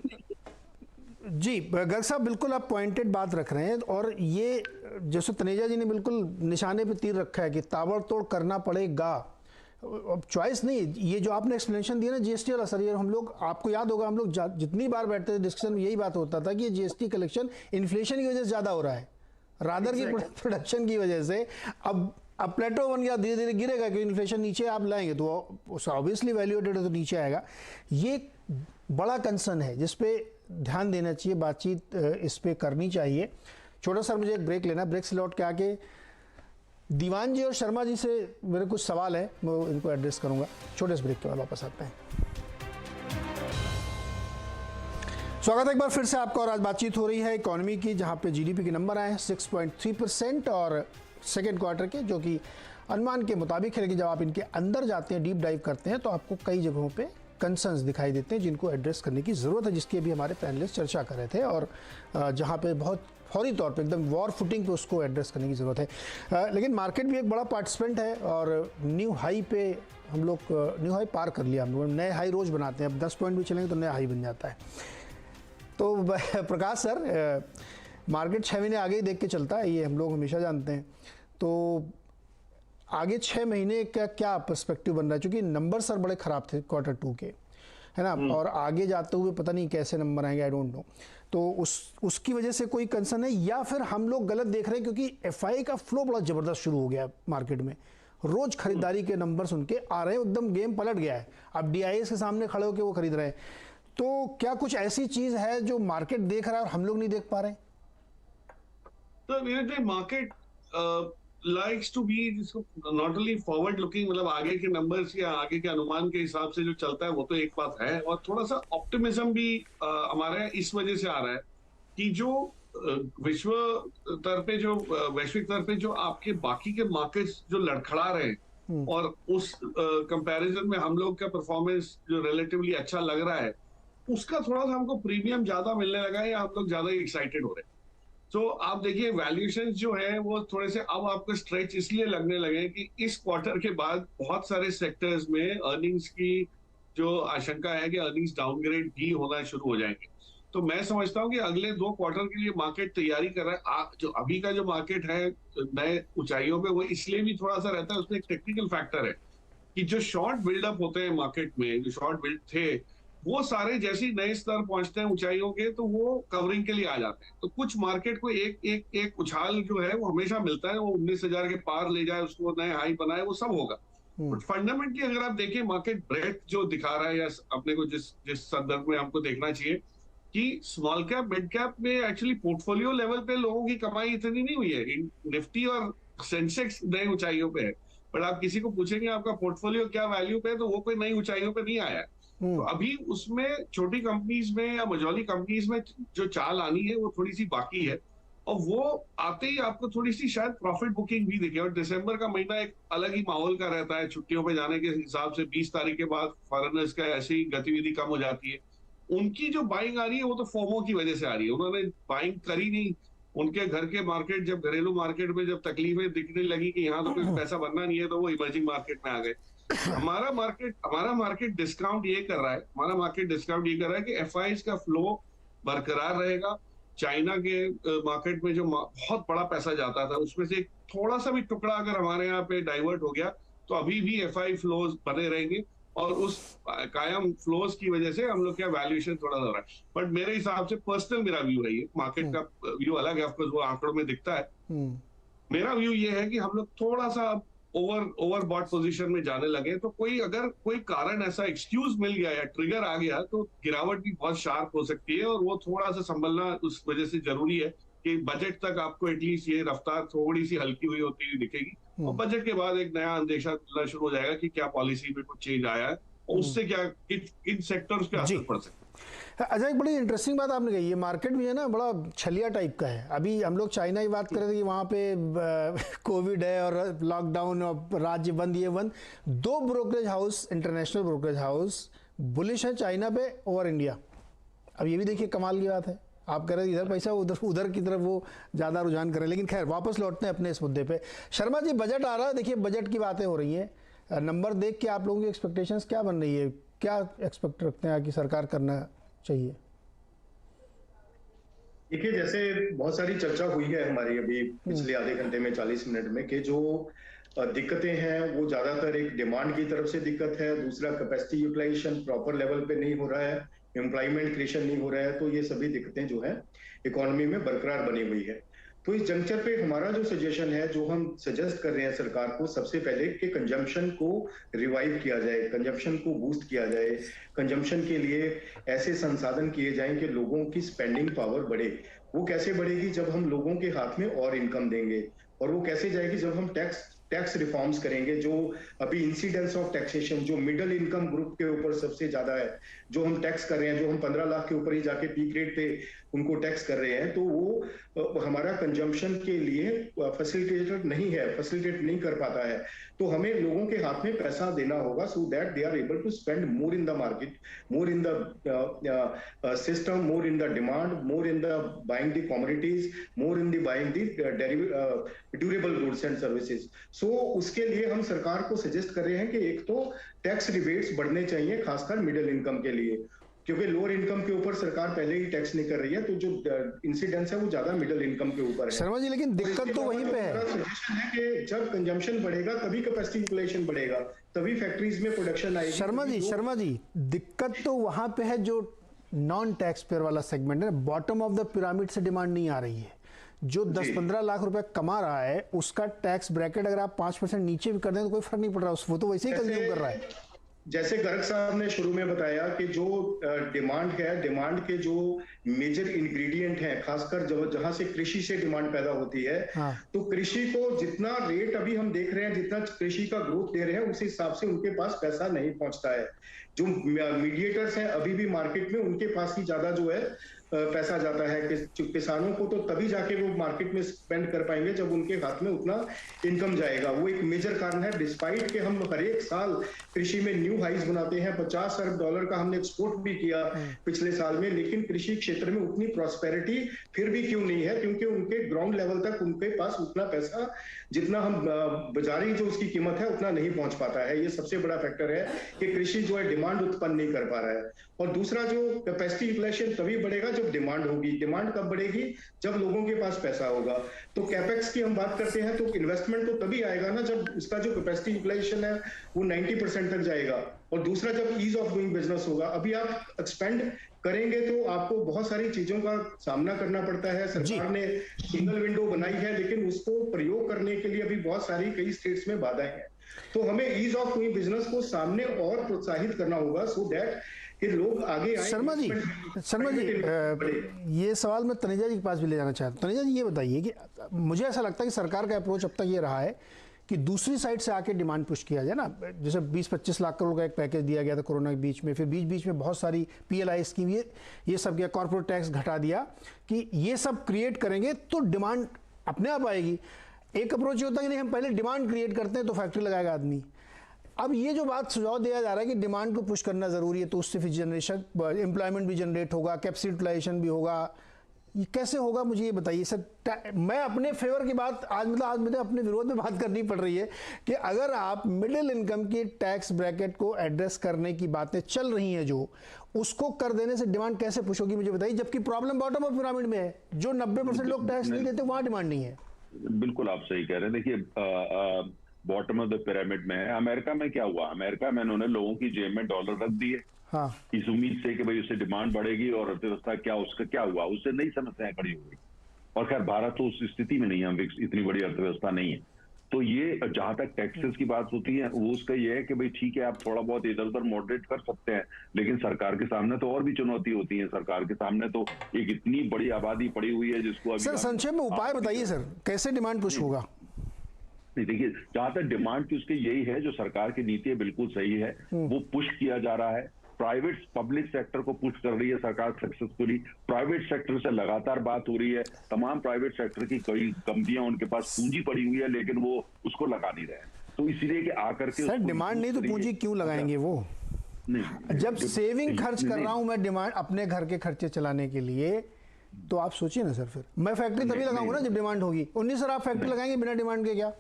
जी गर्ग साहब, बिल्कुल आप पॉइंटेड बात रख रहे हैं, और ये जैसे तनेजा जी ने बिल्कुल निशाने पे तीर रखा है कि ताबड़तोड़ करना पड़ेगा, अब चॉइस नहीं। ये जो आपने एक्सप्लेनेशन दिया ना जीएसटी वाला, सर, ये हम लोग, आपको याद होगा हम लोग जितनी बार बैठते थे डिस्कशन में यही बात होता था कि ये जीएसटी कलेक्शन इन्फ्लेशन की वजह से ज़्यादा हो रहा है, रादर की प्रोडक्शन की वजह से। अब प्लेटो बन गया, धीरे धीरे गिरेगा क्योंकि इन्फ्लेशन नीचे आप लाएंगे तो ऑब्वियसली वैल्यू एडेड तो नीचे आएगा। ये बड़ा कंसर्न है जिसपे ध्यान देना चाहिए, बातचीत इस पे करनी चाहिए। छोटा सा मुझे एक ब्रेक लेना, ब्रेक से लौट के आके दीवान जी और शर्मा जी से मेरे कुछ सवाल है, मैं इनको एड्रेस करूंगा। छोटे से ब्रेक के बाद वापस आते हैं। स्वागत है एक बार फिर से आपका, और आज बातचीत हो रही है इकोनॉमी की, जहां पे जीडीपी के नंबर आए हैं 6.3% और सेकेंड क्वार्टर के, जो कि अनुमान के मुताबिक है। लेकिन जब आप इनके अंदर जाते हैं, डीप डाइव करते हैं, तो आपको कई जगहों पे कंसर्न्स दिखाई देते हैं जिनको एड्रेस करने की ज़रूरत है, जिसकी भी हमारे पैनलिस्ट चर्चा कर रहे थे, और जहाँ पे बहुत फौरी तौर पे एकदम वॉर फुटिंग पे उसको एड्रेस करने की ज़रूरत है। लेकिन मार्केट भी एक बड़ा पार्टिसिपेंट है, और न्यू हाई पे हम लोग न्यू हाई पार कर लिया, हम लोग नए हाई रोज़ बनाते हैं। अब 10 पॉइंट भी चलेंगे तो नया हाई बन जाता है। तो प्रकाश सर, मार्केट 6 महीने आगे ही देख के चलता है, ये हम लोग हमेशा जानते हैं। तो आगे 6 महीने का क्या पर्सपेक्टिव बन रहा है, क्योंकि नंबर सर बड़े ख़राब थे क्वार्टर 2 के, है ना, और आगे जाते हुए पता नहीं कैसे नंबर आएंगे, आई डोंट नो। तो उसकी वजह से कोई कंसर्न है, या फिर हम लोग गलत देख रहे हैं, क्योंकि एफआई का फ्लो बड़ा ज़बरदस्त शुरू हो गया मार्केट में, रोज़ खरीदारी के नंबर सुन के आ रहे हैं, एकदम गेम पलट गया है। अब डीआईएस के सामने खड़े होकर वो खरीद रहे हैं। तो क्या कुछ ऐसी चीज़ है जो मार्केट देख रहा है और हम लोग नहीं देख पा रहे हैं? तो market likes to be not only forward looking, मतलब आगे के नंबर्स या आगे के अनुमान के हिसाब से जो चलता है वो तो एक बात है, और थोड़ा सा ऑप्टिमिज्म भी हमारे इस वजह से आ रहा है कि जो विश्व स्तर पे, जो वैश्विक स्तर पे जो आपके बाकी के मार्केट्स जो लड़खड़ा रहे हैं, और उस कंपैरिजन में हम लोग का परफॉर्मेंस जो रिलेटिवली अच्छा लग रहा है, उसका थोड़ा सा हमको प्रीमियम ज्यादा मिलने लगा है, या हम लोग ज्यादा एक्साइटेड हो रहे हैं। तो आप देखिए वैल्यूएशन जो है वो थोड़े से अब आपको स्ट्रेच इसलिए लगने लगे कि इस क्वार्टर के बाद बहुत सारे सेक्टर्स में अर्निंग्स की जो आशंका है कि अर्निंग्स डाउनग्रेड भी होना शुरू हो जाएंगे। तो मैं समझता हूं कि अगले 2 क्वार्टर के लिए मार्केट तैयारी कर रहा है। जो अभी का जो मार्केट है नए ऊंचाइयों पे, वो इसलिए भी थोड़ा सा रहता है, उसमें एक टेक्निकल फैक्टर है कि जो शॉर्ट बिल्डअप होते हैं मार्केट में, जो शॉर्ट बिल्ड थे, वो सारे जैसे नए स्तर पहुंचते हैं ऊंचाइयों के, तो वो कवरिंग के लिए आ जाते हैं। तो कुछ मार्केट को एक उछाल जो है वो हमेशा मिलता है, वो 19,000 के पार ले जाए, उसको नए हाई बनाए, वो सब होगा। बट फंडामेंटली अगर आप देखें मार्केट ब्रेथ जो दिखा रहा है, या अपने को जिस संदर्भ में हमको देखना चाहिए कि स्मॉल कैप मिड कैप में एक्चुअली पोर्टफोलियो लेवल पे लोगों की कमाई इतनी नहीं हुई है। निफ्टी और सेंसेक्स नई ऊंचाइयों पे है, बट आप किसी को पूछेंगे आपका पोर्टफोलियो क्या वैल्यू पे है, तो वो कोई नई ऊंचाइयों पे नहीं आया है। तो अभी उसमें छोटी कंपनीज में या मझौली कंपनीज में जो चाल आनी है वो थोड़ी सी बाकी है, और वो आते ही आपको थोड़ी सी शायद प्रॉफिट बुकिंग भी दिखे। और दिसंबर का महीना एक अलग ही माहौल का रहता है, छुट्टियों पे जाने के हिसाब से 20 तारीख के बाद फॉरेनर्स का ऐसी गतिविधि कम हो जाती है। उनकी जो बाइंग आ रही है वो तो फोमो की वजह से आ रही है, उन्होंने बाइंग करी नहीं, उनके घर के मार्केट, जब घरेलू मार्केट में जब तकलीफें दिखने लगी कि यहाँ तो कोई पैसा बनना नहीं है, तो वो इमर्जिंग मार्केट में आ गए। हमारा मार्केट डिस्काउंट ये कर रहा है, कि एफआईज का फ्लो बरकरार रहेगा। चाइना के मार्केट में जो बहुत बड़ा पैसा जाता था, उसमें से थोड़ा सा भी टुकड़ा अगर हमारे यहाँ पे डाइवर्ट हो गया, तो अभी भी एफआई फ्लोज बने रहेंगे, और उस कायम फ्लोज की वजह से हम लोग का वैल्यूएशन थोड़ा हो रहा है। बट मेरे हिसाब से पर्सनल मेरा व्यू है, ये मार्केट का व्यू अलग है, ऑफकोर्स वो आंकड़ों में दिखता है। मेरा व्यू ये है कि हम लोग थोड़ा सा ओवर बॉट पोजीशन में जाने लगे, तो अगर कोई कारण ऐसा एक्सक्यूज मिल गया या ट्रिगर आ गया, तो गिरावट भी बहुत शार्प हो सकती है, और वो थोड़ा सा संभलना उस वजह से जरूरी है कि बजट तक आपको एटलीस्ट ये रफ्तार थोड़ी सी हल्की हुई होती हुई दिखेगी, और बजट के बाद एक नया अंदेशा मिलना शुरू हो जाएगा कि क्या पॉलिसी में कुछ चेंज आया है, और उससे क्या किन सेक्टर्स पे असर पड़ सकता है। अच्छा, एक बड़ी इंटरेस्टिंग बात आपने कही, ये मार्केट भी है ना बड़ा छलिया टाइप का है। अभी हम लोग चाइना की बात कर रहे थे कि वहाँ पे कोविड है और लॉकडाउन और राज्य बंद, ये बंद। 2 brokerage house, international brokerage house bullish है चाइना पे ओवर इंडिया। अब ये भी देखिए कमाल की बात है, आप कह रहे हैं इधर पैसा उधर की तरफ वो ज़्यादा रुझान कर रहे हैं। लेकिन खैर वापस लौटते हैं अपने इस मुद्दे पे। शर्मा जी, बजट आ रहा है, देखिए बजट की बातें हो रही हैं, नंबर देख के आप लोगों की एक्सपेक्टेशंस क्या बन रही है, क्या एक्सपेक्ट रखते हैं कि सरकार करना चाहिए? देखिए, जैसे बहुत सारी चर्चा हुई है हमारी अभी पिछले आधे घंटे में, 40 मिनट में, कि जो दिक्कतें हैं वो ज्यादातर एक डिमांड की तरफ से दिक्कत है, दूसरा कैपेसिटी यूटिलाइजेशन प्रॉपर लेवल पे नहीं हो रहा है, एम्प्लॉयमेंट क्रिएशन नहीं हो रहा है, तो ये सभी दिक्कतें जो है इकोनॉमी में बरकरार बनी हुई है। तो इस जंक्चर पे हमारा जो सजेशन है, जो हम सजेस्ट कर रहे हैं सरकार को, सबसे पहले कि कंजम्पशन को रिवाइव किया जाए, कंजम्पशन को बूस्ट किया जाए, कंजम्पशन के लिए ऐसे संसाधन किए जाएं कि लोगों की स्पेंडिंग पावर बढ़े। वो कैसे बढ़ेगी? जब हम लोगों के हाथ में और इनकम देंगे। और वो कैसे जाएगी? जब हम टैक्स रिफॉर्म्स करेंगे। जो अभी इंसिडेंस ऑफ टैक्सेशन जो मिडिल इनकम ग्रुप के ऊपर सबसे ज्यादा है, जो हम टैक्स कर रहे हैं, जो हम 15 लाख के ऊपर ही जाके पीक रेट पे उनको टैक्स कर रहे हैं, तो वो हमारा कंजम्पशन के लिए फैसिलिटेट नहीं कर पाता है। तो हमें लोगों के हाथ में पैसा देना होगा, so that they are able to spend more in the market, more in the system, more in the demand, more in the buying the commodities, more in the buying the durable goods and services. So उसके लिए हम सरकार को suggest कर रहे हैं कि एक तो टैक्स रिबेट्स बढ़ने चाहिए, खासकर मिडिल इनकम के लिए, क्योंकि लोअर इनकम के ऊपर सरकार पहले ही टैक्स नहीं कर रही है, तो जो इंसिडेंस है वो ज्यादा मिडिल इनकम के ऊपर है। शर्मा जी, लेकिन दिक्कत तो वहीं पे है। सजेशन है कि जब कंजम्पशन बढ़ेगा तभी कैपेसिटी यूटिलाइजेशन बढ़ेगा, तभी फैक्ट्रीज में प्रोडक्शन आएगी। शर्मा जी, दिक्कत तो वहां पे है जो नॉन टैक्स पेयर वाला सेगमेंट है, बॉटम ऑफ द पिरामिड से डिमांड नहीं आ रही है। जो 10-15 लाख रुपए कमा रहा है, उसका टैक्स ब्रैकेट अगर आप 5% नीचे भी कर दें तो कोई फर्क नहीं पड़ रहा, वो तो वैसे ही कंज्यूम कर रहा है। जैसे गर्ग साहब ने शुरू में बताया कि जो डिमांड है, डिमांड के जो मेजर इंग्रेडिएंट हैं, खासकर जहां से कृषि से डिमांड पैदा होती है, हाँ। तो कृषि को जितना रेट अभी हम देख रहे हैं, जितना कृषि का ग्रोथ दे रहे हैं, उस हिसाब से उनके पास पैसा नहीं पहुंचता है। जो मीडिएटर्स हैं अभी भी मार्केट में, उनके पास ही ज्यादा जो है पैसा जाता है। कि किसानों को तो तभी जाके वो मार्केट में स्पेंड कर पाएंगे जब उनके हाथ में उतना इनकम जाएगा। वो एक मेजर कारण है। डिस्पाइट के हम हर एक साल कृषि में न्यू हाइज बनाते हैं, $50 अरब का हमने एक्सपोर्ट भी किया पिछले साल में, लेकिन कृषि क्षेत्र में उतनी प्रॉस्पेरिटी फिर भी क्यों नहीं है? क्योंकि उनके ग्राउंड लेवल तक उनके पास उतना पैसा, जितना हम बाजारी जो उसकी कीमत है, उतना नहीं पहुंच पाता है। ये सबसे बड़ा फैक्टर है कि कृषि जो है डिमांड उत्पन्न नहीं कर पा रहा है। और दूसरा, जो कैपेसिटी यूटिलाइजेशन तभी बढ़ेगा जब डिमांड होगी। डिमांड कब बढ़ेगी? जब लोगों के पास पैसा होगा। तो कैपेक्स की हम बात करते हैं, तो इन्वेस्टमेंट तो तभी आएगा ना जब उसका जो कैपेसिटी यूटिलाइजेशन है वो 90% तक जाएगा। और दूसरा, जब ईज ऑफ डूइंग बिजनेस होगा। अभी आप एक्सपेंड करेंगे तो आपको बहुत सारी चीजों का सामना करना पड़ता है। सरकार ने सिंगल विंडो बनाई है, लेकिन उसको प्रयोग करने के लिए अभी बहुत सारी कई स्टेट्स में बाधाएं हैं। तो हमें ईज ऑफ डूइंग बिजनेस को सामने और प्रोत्साहित करना होगा, सो दैट कि लोग आगे आए। शर्मा जी, ये सवाल मैं तनेजा जी के पास भी ले जाना चाहता हूँ। तनेजा जी, ये बताइए कि मुझे ऐसा लगता है कि सरकार का अप्रोच अब तक ये रहा है कि दूसरी साइड से आके डिमांड पुश किया जाए ना। जैसे 20-25 लाख करोड़ का एक पैकेज दिया गया था कोरोना के बीच में, फिर बीच में बहुत सारी PLI स्कीम, ये सब गया, कॉर्पोरेट टैक्स घटा दिया, कि ये सब क्रिएट करेंगे तो डिमांड अपने आप आएगी। एक अप्रोच ये होता है कि नहीं, हम पहले डिमांड क्रिएट करते हैं तो फैक्ट्री लगाएगा आदमी। अब ये जो बात सुझाव दिया जा रहा है कि डिमांड को पुश करना जरूरी है, तो उससे फिर जनरेशन, एम्प्लॉयमेंट भी जनरेट होगा, कैपेसिटी यूटिलाइजेशन भी होगा, ये कैसे होगा मुझे ये बताइए सर। मैं अपने फेवर की बात आज आज मुझे अपने विरोध में बात करनी पड़ रही है कि अगर आप मिडिल इनकम की टैक्स ब्रैकेट को एड्रेस करने की बातें चल रही हैं, जो उसको कर देने से डिमांड कैसे पुश होगी मुझे बताइए, जबकि प्रॉब्लम बॉटम ऑफ पिरामिड में है, जो 90% लोग टैक्स नहीं देते वहां डिमांड नहीं है। बिल्कुल आप सही कह रहे हैं। देखिए बॉटम ऑफ द पिरामिड में है। अमेरिका में क्या हुआ, अमेरिका में उन्होंने लोगों की जेब में डॉलर रख दिए, हाँ, इस उम्मीद से कि भाई उससे डिमांड बढ़ेगी और अर्थव्यवस्था क्या, उसका क्या हुआ, उससे नई समस्याएं खड़ी हो गई। और खैर भारत तो उस स्थिति में नहीं है, इतनी बड़ी अर्थव्यवस्था नहीं है। तो ये जहां तक टैक्सेस की बात होती है वो उसका ये है कि भाई ठीक है आप थोड़ा बहुत इधर उधर मॉडरेट कर सकते हैं, लेकिन सरकार के सामने तो और भी चुनौती होती है। सरकार के सामने तो एक इतनी बड़ी आबादी पड़ी हुई है जिसको अभी सर संक्षेप में उपाय बताइए सर, कैसे डिमांड पुश होगा। नहीं देखिए, जहां तक डिमांड की उसके यही है, जो सरकार की नीति है बिल्कुल सही है, वो पुश किया जा रहा है। प्राइवेट पब्लिक सेक्टर को पुश कर रही है सरकार सक्सेसफुली। प्राइवेट सेक्टर से लगातार बात हो रही है। तमाम प्राइवेट सेक्टर की कई कंपनियां, उनके पास पूंजी पड़ी हुई है लेकिन वो उसको लगा नहीं रहे। तो इसीलिए कि आकर के सर डिमांड नहीं तो पूंजी क्यों लगाएंगे वो? नहीं, जब सेविंग खर्च कर रहा हूं मैं डिमांड अपने घर के खर्चे चलाने के लिए, तो आप सोचिए ना सर, फिर मैं फैक्ट्री तभी लगाऊंगा ना जब डिमांड होगी। 19 सर आप फैक्ट्री लगाएंगे बिना डिमांड के क्या?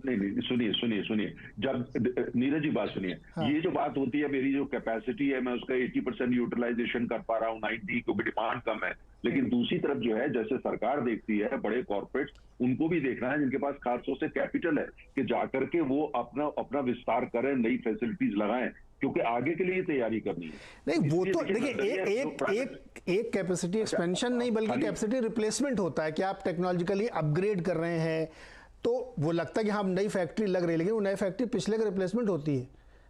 नहीं, सुनिए, जब नीरज जी बात सुनिए, हाँ। ये जो बात होती है मेरी जो कैपेसिटी है मैं उसका 80% यूटिलाइजेशन कर पा रहा हूँ, 90 क्योंकि डिमांड कम है। लेकिन दूसरी तरफ जो है, जैसे सरकार देखती है, बड़े कॉर्पोरेट्स उनको भी देखना है जिनके पास खासतौर से कैपिटल है कि जाकर के वो अपना विस्तार करें, नई फैसिलिटीज लगाएं, क्योंकि आगे के लिए तैयारी करनी है। नहीं वो तो देखिए एक कैपेसिटी एक्सपेंशन नहीं बल्कि कैपेसिटी रिप्लेसमेंट होता है कि आप टेक्नोलॉजिकली अपग्रेड कर रहे हैं, तो वो लगता है कि हाँ नई फैक्ट्री लग रही है, लेकिन वो नई फैक्ट्री पिछले का रिप्लेसमेंट होती है,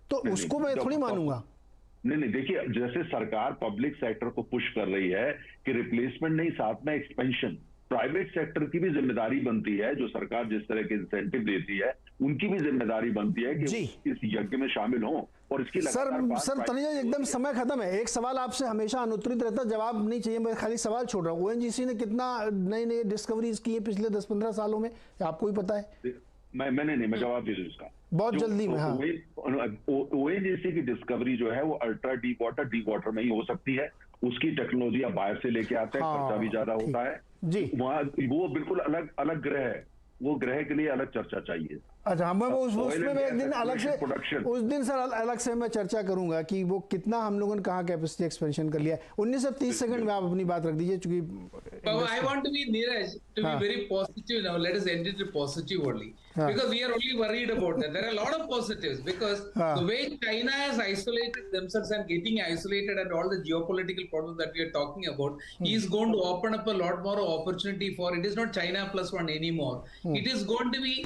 तो उसको मैं थोड़ी मानूंगा। नहीं देखिए, जैसे सरकार पब्लिक सेक्टर को पुश कर रही है कि रिप्लेसमेंट नहीं, साथ में एक्सपेंशन, प्राइवेट सेक्टर की भी जिम्मेदारी बनती है। जो सरकार जिस तरह के इंसेंटिव देती है उनकी भी जिम्मेदारी बनती है कि इस यज्ञ में शामिल हों। और इसकी सर तनुजा एकदम समय खत्म है। एक सवाल आपसे हमेशा अनुत्तरित रहता, जवाब नहीं चाहिए, मैं खाली सवाल छोड़ रहा हूँ। ओएनजीसी ने कितना नई डिस्कवरीज की है पिछले 10-15 सालों में, आपको ही पता है? मैं जवाब दे दूं इसका बहुत जल्दी में। हाँ, ओएनजीसी की डिस्कवरी जो है वो अल्ट्रा डीप वाटर में ही हो सकती है। उसकी टेक्नोलॉजी आप बाहर से लेके आते हैं, खर्चा भी ज्यादा होता है जी। वहाँ वो बिल्कुल अलग ग्रह है, वो ग्रह के लिए अलग चर्चा चाहिए। अच्छा, मैं उसमें मैं एक दिन अलग से उस दिन सर अलग से मैं चर्चा करूंगा कि वो कितना हम लोगों ने कहाँ कैपेसिटी एक्सपेंशन कर लिया। 19 से 30 सेकंड में आप अपनी बात रख दीजिए, चूंकि I want to be Neeraj to be very positive now. Let us end it positive only, because we are only worried about that. There are a lot of positives because the way China has isolated themselves and getting isolated and all the geopolitical problems that we are talking about is going to open up a lot more opportunity for. It is not China plus one anymore. It is going to be.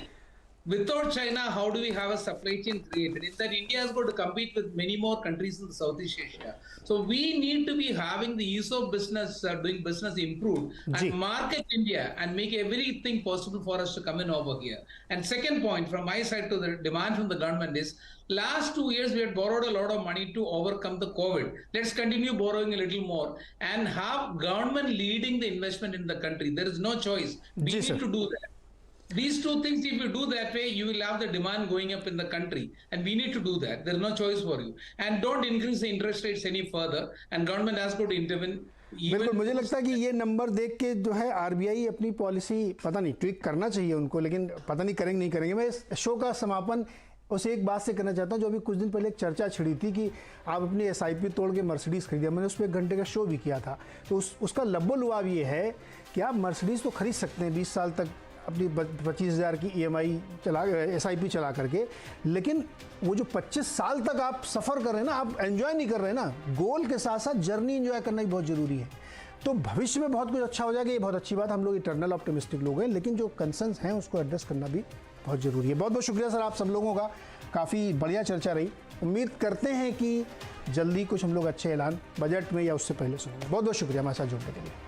Without China, how do we have a supply chain created? In that, India has got to compete with many more countries in Southeast Asia. So we need to be having the ease of business, doing business improved, and market India and make everything possible for us to come in over here. And second point from my side to the demand from the government is, last 2 years we had borrowed a lot of money to overcome the COVID. Let's continue borrowing a little more and have government leading the investment in the country. There is no choice. We need to do that. These two things, if you do that way, you will have the demand going up in the country, and we need to do that. There is no choice for you. And don't increase the interest rates any further, and government has got to intervene. बिल्कुल, मुझे लगता है कि ये number देख के जो है आरबीआई अपनी पॉलिसी पता नहीं ट्विक करना चाहिए उनको, लेकिन पता नहीं करेंगे नहीं करेंगे। मैं इस शो का समापन उस एक बात से करना चाहता हूँ, जो अभी कुछ दिन पहले एक चर्चा छिड़ी थी कि आप अपनी एसआईपी तोड़ के मर्सिडीज़ खरीदिया। मैंने उस पर 1 घंटे का शो भी किया था, तो उसका लब्बो-लुआब ये है कि आप मर्सिडीज़ तो खरीद सकते हैं 20 साल तक अपनी 25,000 की EMI SIP चला करके, लेकिन वो जो 25 साल तक आप सफ़र कर रहे हैं ना, आप एंजॉय नहीं कर रहे हैं ना। गोल के साथ साथ जर्नी एंजॉय करना भी बहुत ज़रूरी है। तो भविष्य में बहुत कुछ अच्छा हो जाएगा, ये बहुत अच्छी बात। हम लोग इटर्नल ऑप्टिमिस्टिक लोग हैं, लेकिन जो कंसर्न्स हैं उसको एड्रेस करना भी बहुत ज़रूरी है। बहुत बहुत शुक्रिया सर आप सब लोगों का, काफ़ी बढ़िया चर्चा रही। उम्मीद करते हैं कि जल्दी कुछ हम लोग अच्छे ऐलान बजट में या उससे पहले सुनेंगे। बहुत बहुत शुक्रिया हमारे साथ जुड़ने के लिए।